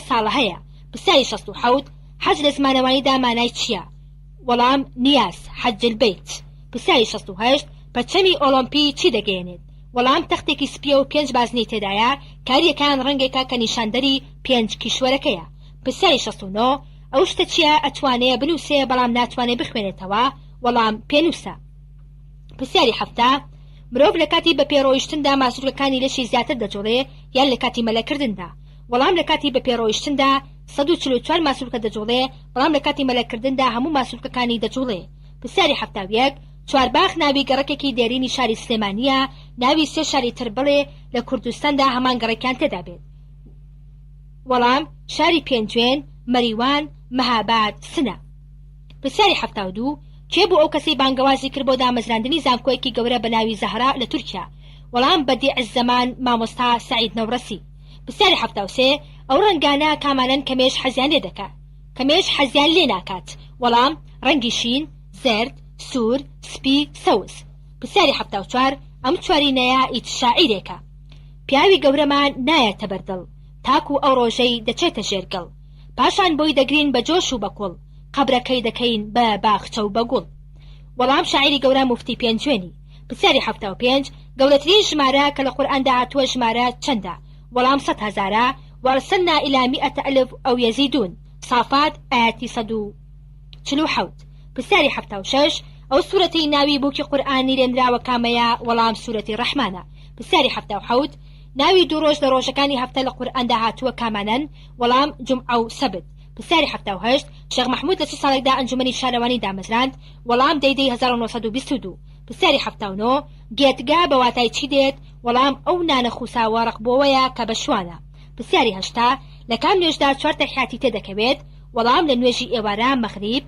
ساڵە هەیە. پرسیاری 67 حەج لە زمانەوانیدا مانای چییە؟ وەڵام نیاز، حەج البەیت. پرسیاری 68 پەرچەمی ئۆلۆمپی چی دەگەێنێت؟ وەڵام تەختێکی سپیە و 5 بازنەی تێدایە، کاریەکان ڕەنگێکە کە نیشاندەری 5 کیشوەرەکەیە. پرسیاری 69 ئەو شتە چییە ئەتوانێ بنووسێ بەڵام ناتوانێ بخوێنێتەوە؟ وەڵام پێنووسە. پرسیاری 70 مرۆڤ لە کاتی بە پێڕۆیشتندا ماسوولەکانی لەشی زیاتر دەجوڵێ یان لە کاتی مەلەکردندا؟ وەڵام لە کاتی بە پێڕۆیشتندا 144 ماسوولکە دەجوڵێ، بەڵام لە کاتی مەلەکردندا هەموو ماسوولکەکانی دەجوڵێ. پرسیاری 71 چوارباخ ناوی گەڕەکێکی دێرینی شاری سلێمانیە، ناوی 3 شاری تر بڵێ لە کوردستاندا هەمان گەڕەکیان تێدا بێت. وەڵام شاری پێنجوێن، مەریوان، مەهاباد، سنە. پرسیاری 72 کێ بوو ئەو کەسەی بانگەوازی کرد بۆ دامەزراندنی زانکۆیەکی گەورە بە ناوی زەهرا لە تورکیا؟ وەڵام بەدیع الزەمان مامۆستا سەعید نەورەسی. پرسیاری 73 ئەو ڕەنگانە کامانن کەمێش حەزیان لێ دەکات کەمێش حەزیان لێ ناکات؟ وەڵام ڕەنگی شین، زەرد، سوور، سپی، سەوز. پرسیاری 74 ئەم چوارینەیە ئیت شاعیرێکە. پیاوی گەورەمان نایەتە بەردڵ تاکو ئەو ڕۆژەی دەچێتە ژێرگەڵ، پاشان بۆی دەگرین بە جۆش و بەکوڵ، قەبرەکەی دەکەین بە باخچە و بەگوڵ. وەڵام شاعیری گەورە مفتی پێنجوێنی. پرسیاری 75 گەورەترین ژمارە کە لە قورئاندا هاتووە ژمارە چەندە؟ وەڵام 100,000 وەرسلنا إلى 100,000 أو يزيدون. صافات آياتي 147. پرسیاری 76 ئەو سوورەتەی ناوی بووکی قورئانی لێنراوە کامەیە؟ وەڵام سوورەتی ڕەحمانە. پرسیاری 77 ناوی دوو ڕۆژ لە ڕۆژەکانی هەفتە لە قورئاندا هاتووە کامانن؟ وەڵام جومعە و سەبت. پرسیاری 78 شێخ محمود لە چ ساڵێکدا ئەنجومەنی شارەوانی دامەزراند؟ وەڵام دەیدەی 1922. پرسیاری 79 گێتگا بە واتای چی دێت؟ وەڵام ئەو نانە خوساوە ڕقبۆوەیە کە بە شوانە. پرسیاری 80 لە کام نوێژدا 4 تەحیاتی تێدەکەوێت؟ وەڵام لە نوێژی ئێوارە مەغریب.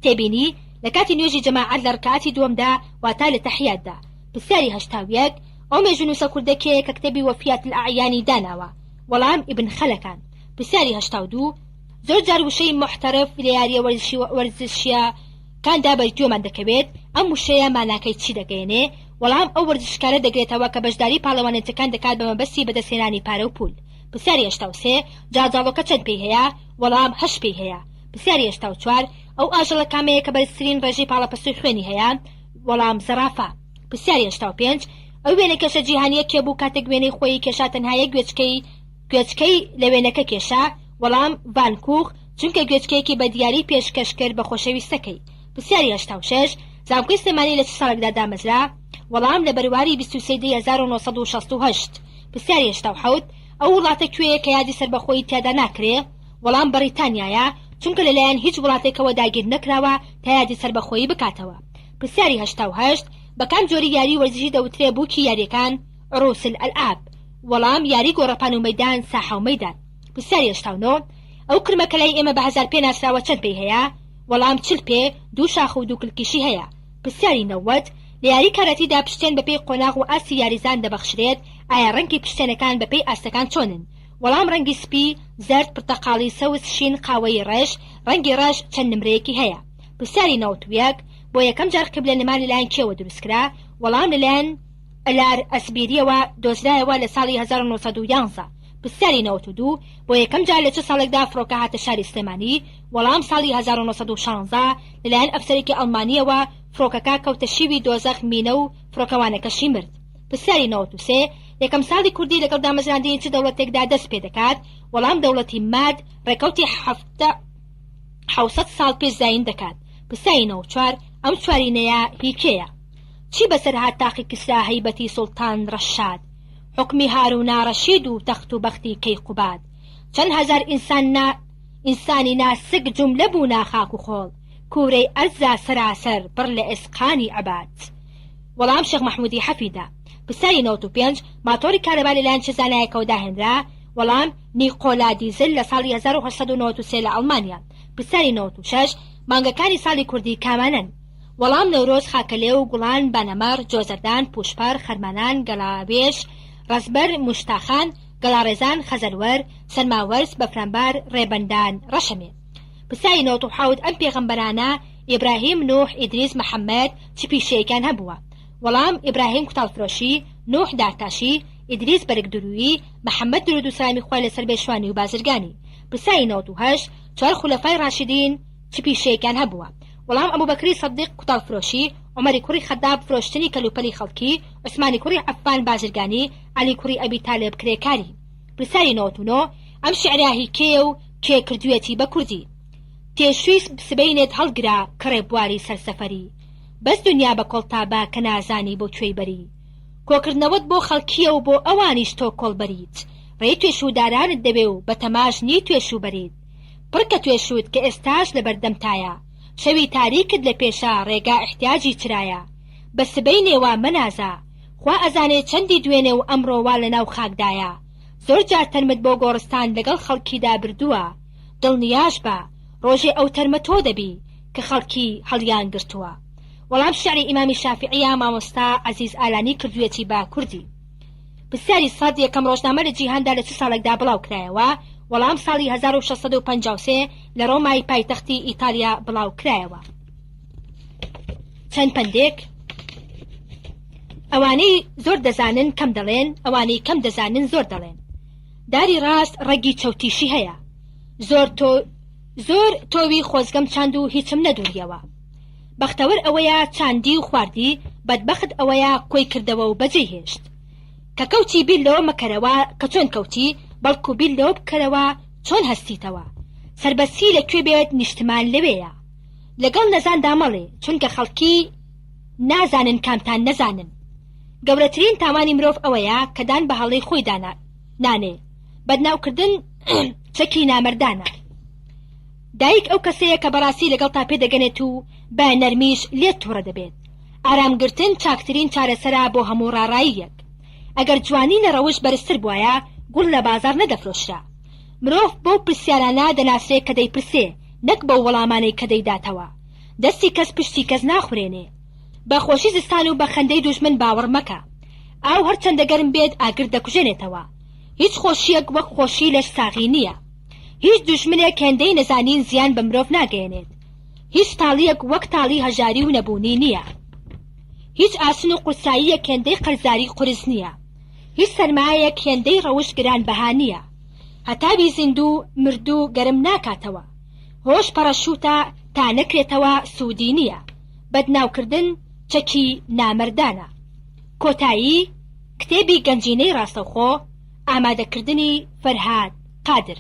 تێبینی لە کاتی نوێژی جەماعەت لە ڕکعاتی دووەمدا واتای لە تەحیاتدا. پرسیاری 81 ئەو مێژونووسە کوردەکەیە کە کتێبی وەفیات الأعیانی داناوە؟ وەڵام ئیبن خەلەکان. پرسیاری 82 زۆر جار وشەی محتەرف لە یاریە وەرزشیە کاندا بەرگوێمان دەکەوێت، ئەم وشەیە ماناکەی چی دەگەێنێ؟ وەڵام ئەو وەرزشکارە دەگرێتەوە کە بەشداری پاڵەوانێتەکان دەکات بە مەبەستی بەدەستهێنانی پارە و پول. پرسیاری 83 جاجاڵۆکە چەند پێی هەیە؟ وەڵام 8 پێی هەیە. پرسیاری 84 ئەو ئاژەڵە کامەیە کە بەرزترین ڕێژەی پاڵەپەستوی خوێنی هەیە؟ وەڵام زەرافە. پرسیاری 85 ئەو وێنە کێشە جیهانیە کێ بوو کاتێک وێنەی خۆی کێشا تەنهایە گوێچکەی لە وێنەکە کێشا؟ وەڵام ڤانکوخ، چونکە گوێچکەیەکی بە دیاری پێشکەش کرد بە خۆشەویستەکەی. پرسیاری 86 زانکۆی سلێمانی لە چ ساڵێکدا دامەزرا؟ وەڵام لە بەرواری 23 1968. پرسیاری 87 ئەو وڵاتە کوێیە کە یادی سەربەخۆیی تیادا ناکرێ؟ وەڵام بەریتانیایە، چونکە لەلایەن هیچ وڵاتێکەوە داگیر نەکراوە تا یادی سەربەخۆیی بکاتەوە. پرسیاری 88 بەکام جۆری یاری وەرزشی دەوترێ بووکی یاریەکان؟ عروس الألعاب. وەڵام یاری گۆڕەپان و مەیدان ساحە و مەیدان. پرسیاری 89 ئەو کرمە کە لای ئێمە بە 1000 پێ ناسراوە چەند پێی هەیە؟ وەڵام 40 پێ، 2 شاخ و 2 کلکیشی هەیە. پرسیاری 90 لە یاری کارەتیدا پشتێن بەپێی قۆناغ و ئاسی یاریزان دەبەخشرێت، ئایا ڕەنگی پشتێنەکان بەپێی ئاستەکان چۆنن؟ وەڵام ڕەنگی سپی، زەرد، پرتەقاڵی، سەوز، شین، قاوەی ڕێژ، ڕەنگی ڕەش چەند نمرەیەکی هەیە. پرسیاری 91 بۆ یەکەم جار قبلە نەمان لەلایەن کێوە دروستکرا؟ وەڵام لەلایەن ئەلار ئەسبیریەوە دۆزرایەوە لە ساڵی 1911. پرسیاری 92 بۆ یەکەم جار لە چه ساڵێکدا فڕۆکە هاتە شاری سلێمانی؟ وەڵام ساڵی 1916 لەلایەن ئەفسەرێکی ئەڵمانیەوە فڕۆکەکە کەوتە شیوی دۆزەخ مینە و فڕۆکەوانەکەشی مرد. پرسیاری 93 یەکەم ساڵی کوردی لەگەڵ دامەزراندنی چ دەوڵەتێکدا دەست پێ دەکات؟ وەڵام دەوڵەتی ماد ڕێکەوتی 700 ساڵ پێش زاین دەکات. پرسیاری 94 ئەم چوارینەیە هی کێیە؟ چی بەسەر هات تاقی کسرا هەیبەتی سوڵتان ڕەشاد؟ حکمی هارونا ڕەشید و تەخت و بەختی کەیقوباد، چەند هەزار ئینسانی ناسک جوملە بوو ناخاک و خۆڵ، کوورەی ئەرزا سەراسەر پڕ لە ئێسقانی عەباد. وەڵام شێخ محمودی حەفیدە. پرسیاری 95 ماتۆری کارەبا لەلایەن چه زانایەکەوە داهێنرا؟ وەڵام نیقۆلا دیزل لە ساڵی 1893 لە ئەڵمانیا. پرسیاری 96 مانگەکانی ساڵی کوردی کامانن؟ وەڵام نەورۆز، خاکەلێ و گوڵان، بانەمەڕ، جۆزەردان، پوشپەر، خەرمانان، گەڵابێش، ڕەزبەر، موشتاخان، گەڵاڕێزان، خەزەروەر، سەرماوەرز، بەفرانبار، ڕێبەندان، ڕەشەمێ. پرسیاری 97 ئەم پێغەمبەرانە ئیبراهیم، نوح، ئیدریس، محەممەد چ پیشەیەکان هەبووە؟ وەڵام ئیبراهیم کوتاڵفرۆشی، نوح دارتاشی، ئیدریس بەرگدرووی، محەممەد درود و سلامی خوا لەسەر بێشوانی و بازرگانی. پرسیاری 98 چوار خولەفای ڕاشیدین چ پیشەیەکان هەبووە؟ وەڵام ئەبوبەکری سەدیق کوتاڵفرۆشی، عومەری کوڕی خەداب فرۆشتنی کەلوپەلی خەڵکی، عوسمانی کوڕی عەفان بازرگانی، عەلی کوڕی ئەبی تالێب کرێکاری. پرسیاری 99 ئەم شیعراهی کێ و کێ کردوێتی بە کوردی؟ تێشووی سبەینێت هەڵگرا کڕێ بواری سەرسەفەری، بەس دنیا بە کۆڵتابە کە نازانی بۆ کوێی بەری، کۆکردنەوەت بۆ خەڵکیە و بۆ ئەوانیش تۆ کۆڵ بەریت، ڕێی توێشودارانت دەبێ و بە تەماشنی توێشوو بەریت، پڕکە توێشوت کە ئێستاش لە بەردەمتایە، شەوی تاریکت لە پێشا ڕێگا احتیاجی چرایە، بە سبەی نێوا مەنازە، خوا ئەزانێ چەندی دوێنێ و ئەمڕۆوا لە ناو خاکدایە، زۆر جار تەرمت بۆ گۆڕستان لەگەڵ خەڵکیدا بردووە، دڵنیاش بە ڕۆژێ ئەو تەرمە تۆ دەبی کە خەڵکی هەڵیان گرتووە. وەڵام شعری ئیمامی شافعیە مامۆستا عەزیز ئالانی کردوویەتی با کوردی. پرسیاری سەد یەکەم ڕۆژنامە لە جیهاندا لە چ ساڵێکدا بڵاو کرایەوە؟ وەڵام ساڵی 1653 لە ڕۆمای پایتەختی ئیتالیا بڵاو کرایەوە. چەند پندێک: ئەوانەی زۆر دەزانن کەم دەڵێن، ئەوانەی کەم دەزانن زۆر دەڵێن. داری ڕاست ڕەگی چەوتیشی هەیە. زۆر تۆوی خۆزگەم چاند و هیچم نەدووریەوە. بەختەوەر ئەوەیە چاندی و خواردی، بەدبەخت ئەوەیە کۆی کردەوە و بەجێ هێشت. کە کەوتی بیر لەوە مەکەرەوە کە چۆن کەوتی، بەڵکو بیر لەوە بکەرەوە چۆن هەستیتەوە. سەربەسی لەکوێ بێت نیشتمان لەوەیە. لەگەڵ نەزاندا مەڵێ، چونکە خەڵکی نازانن کامتان نەزانن. گەورەترین تاوانی مرۆڤ ئەوەیە کە دان بە هەڵەی خۆی نانێ. بەدناوکردن چەکی نامەردانە. دایک ئەو کەسەیە کە بەڕاستی لەگەڵ تا پێدەگەنێت و بە نەرمیش لێت تووڕە دەبێت. ئارامگرتن چاکترین چارەسەرا بۆ هەموو ڕاڕاییەک. ئەگەر جوانی لە ڕەوش بەرزتر بووایە، گوڵ لە بازار نەدەفرۆشرا. مرۆڤ بۆ پرسیارانە دەناسرێت کە دەیپرسێ، نەک بەو وەڵامانەی کە دەیداتەوە. دەستی کەس پشتی کەس ناخورێنێ. بە خۆشی زستان و بە خەندەی دوژمن باوەڕ مەکە. ئاو هەرچەندە گەرم بێت ئاگر دەکوژێنێتەوە. هیچ خۆشیەک وەک خۆشی لەش ساغی نییە. هیچ دوژمنێک هێندەی نەزانین زیان بە مرۆڤ ناگەێنێت. هیچ تاڵیەک وەک تاڵی هەژاری و نەبوونی نییە. هیچ ئاسن و قورساییەک هێندەی قەرزاری قورس نییە. هیچ سەرمایەک هێندەی ڕەوش گران بەها نییە. هەتاوی زیندوو مردوو گەرم ناکاتەوە. هۆش پەڕەشوتە تا نەکرێتەوە سوودی نییە. بەدناوکردن چەکی نامەردانە. کۆتایی کتێبی گەنجینەی ڕاستەوخۆ، ئامادەکردنی فەرهاد قادر.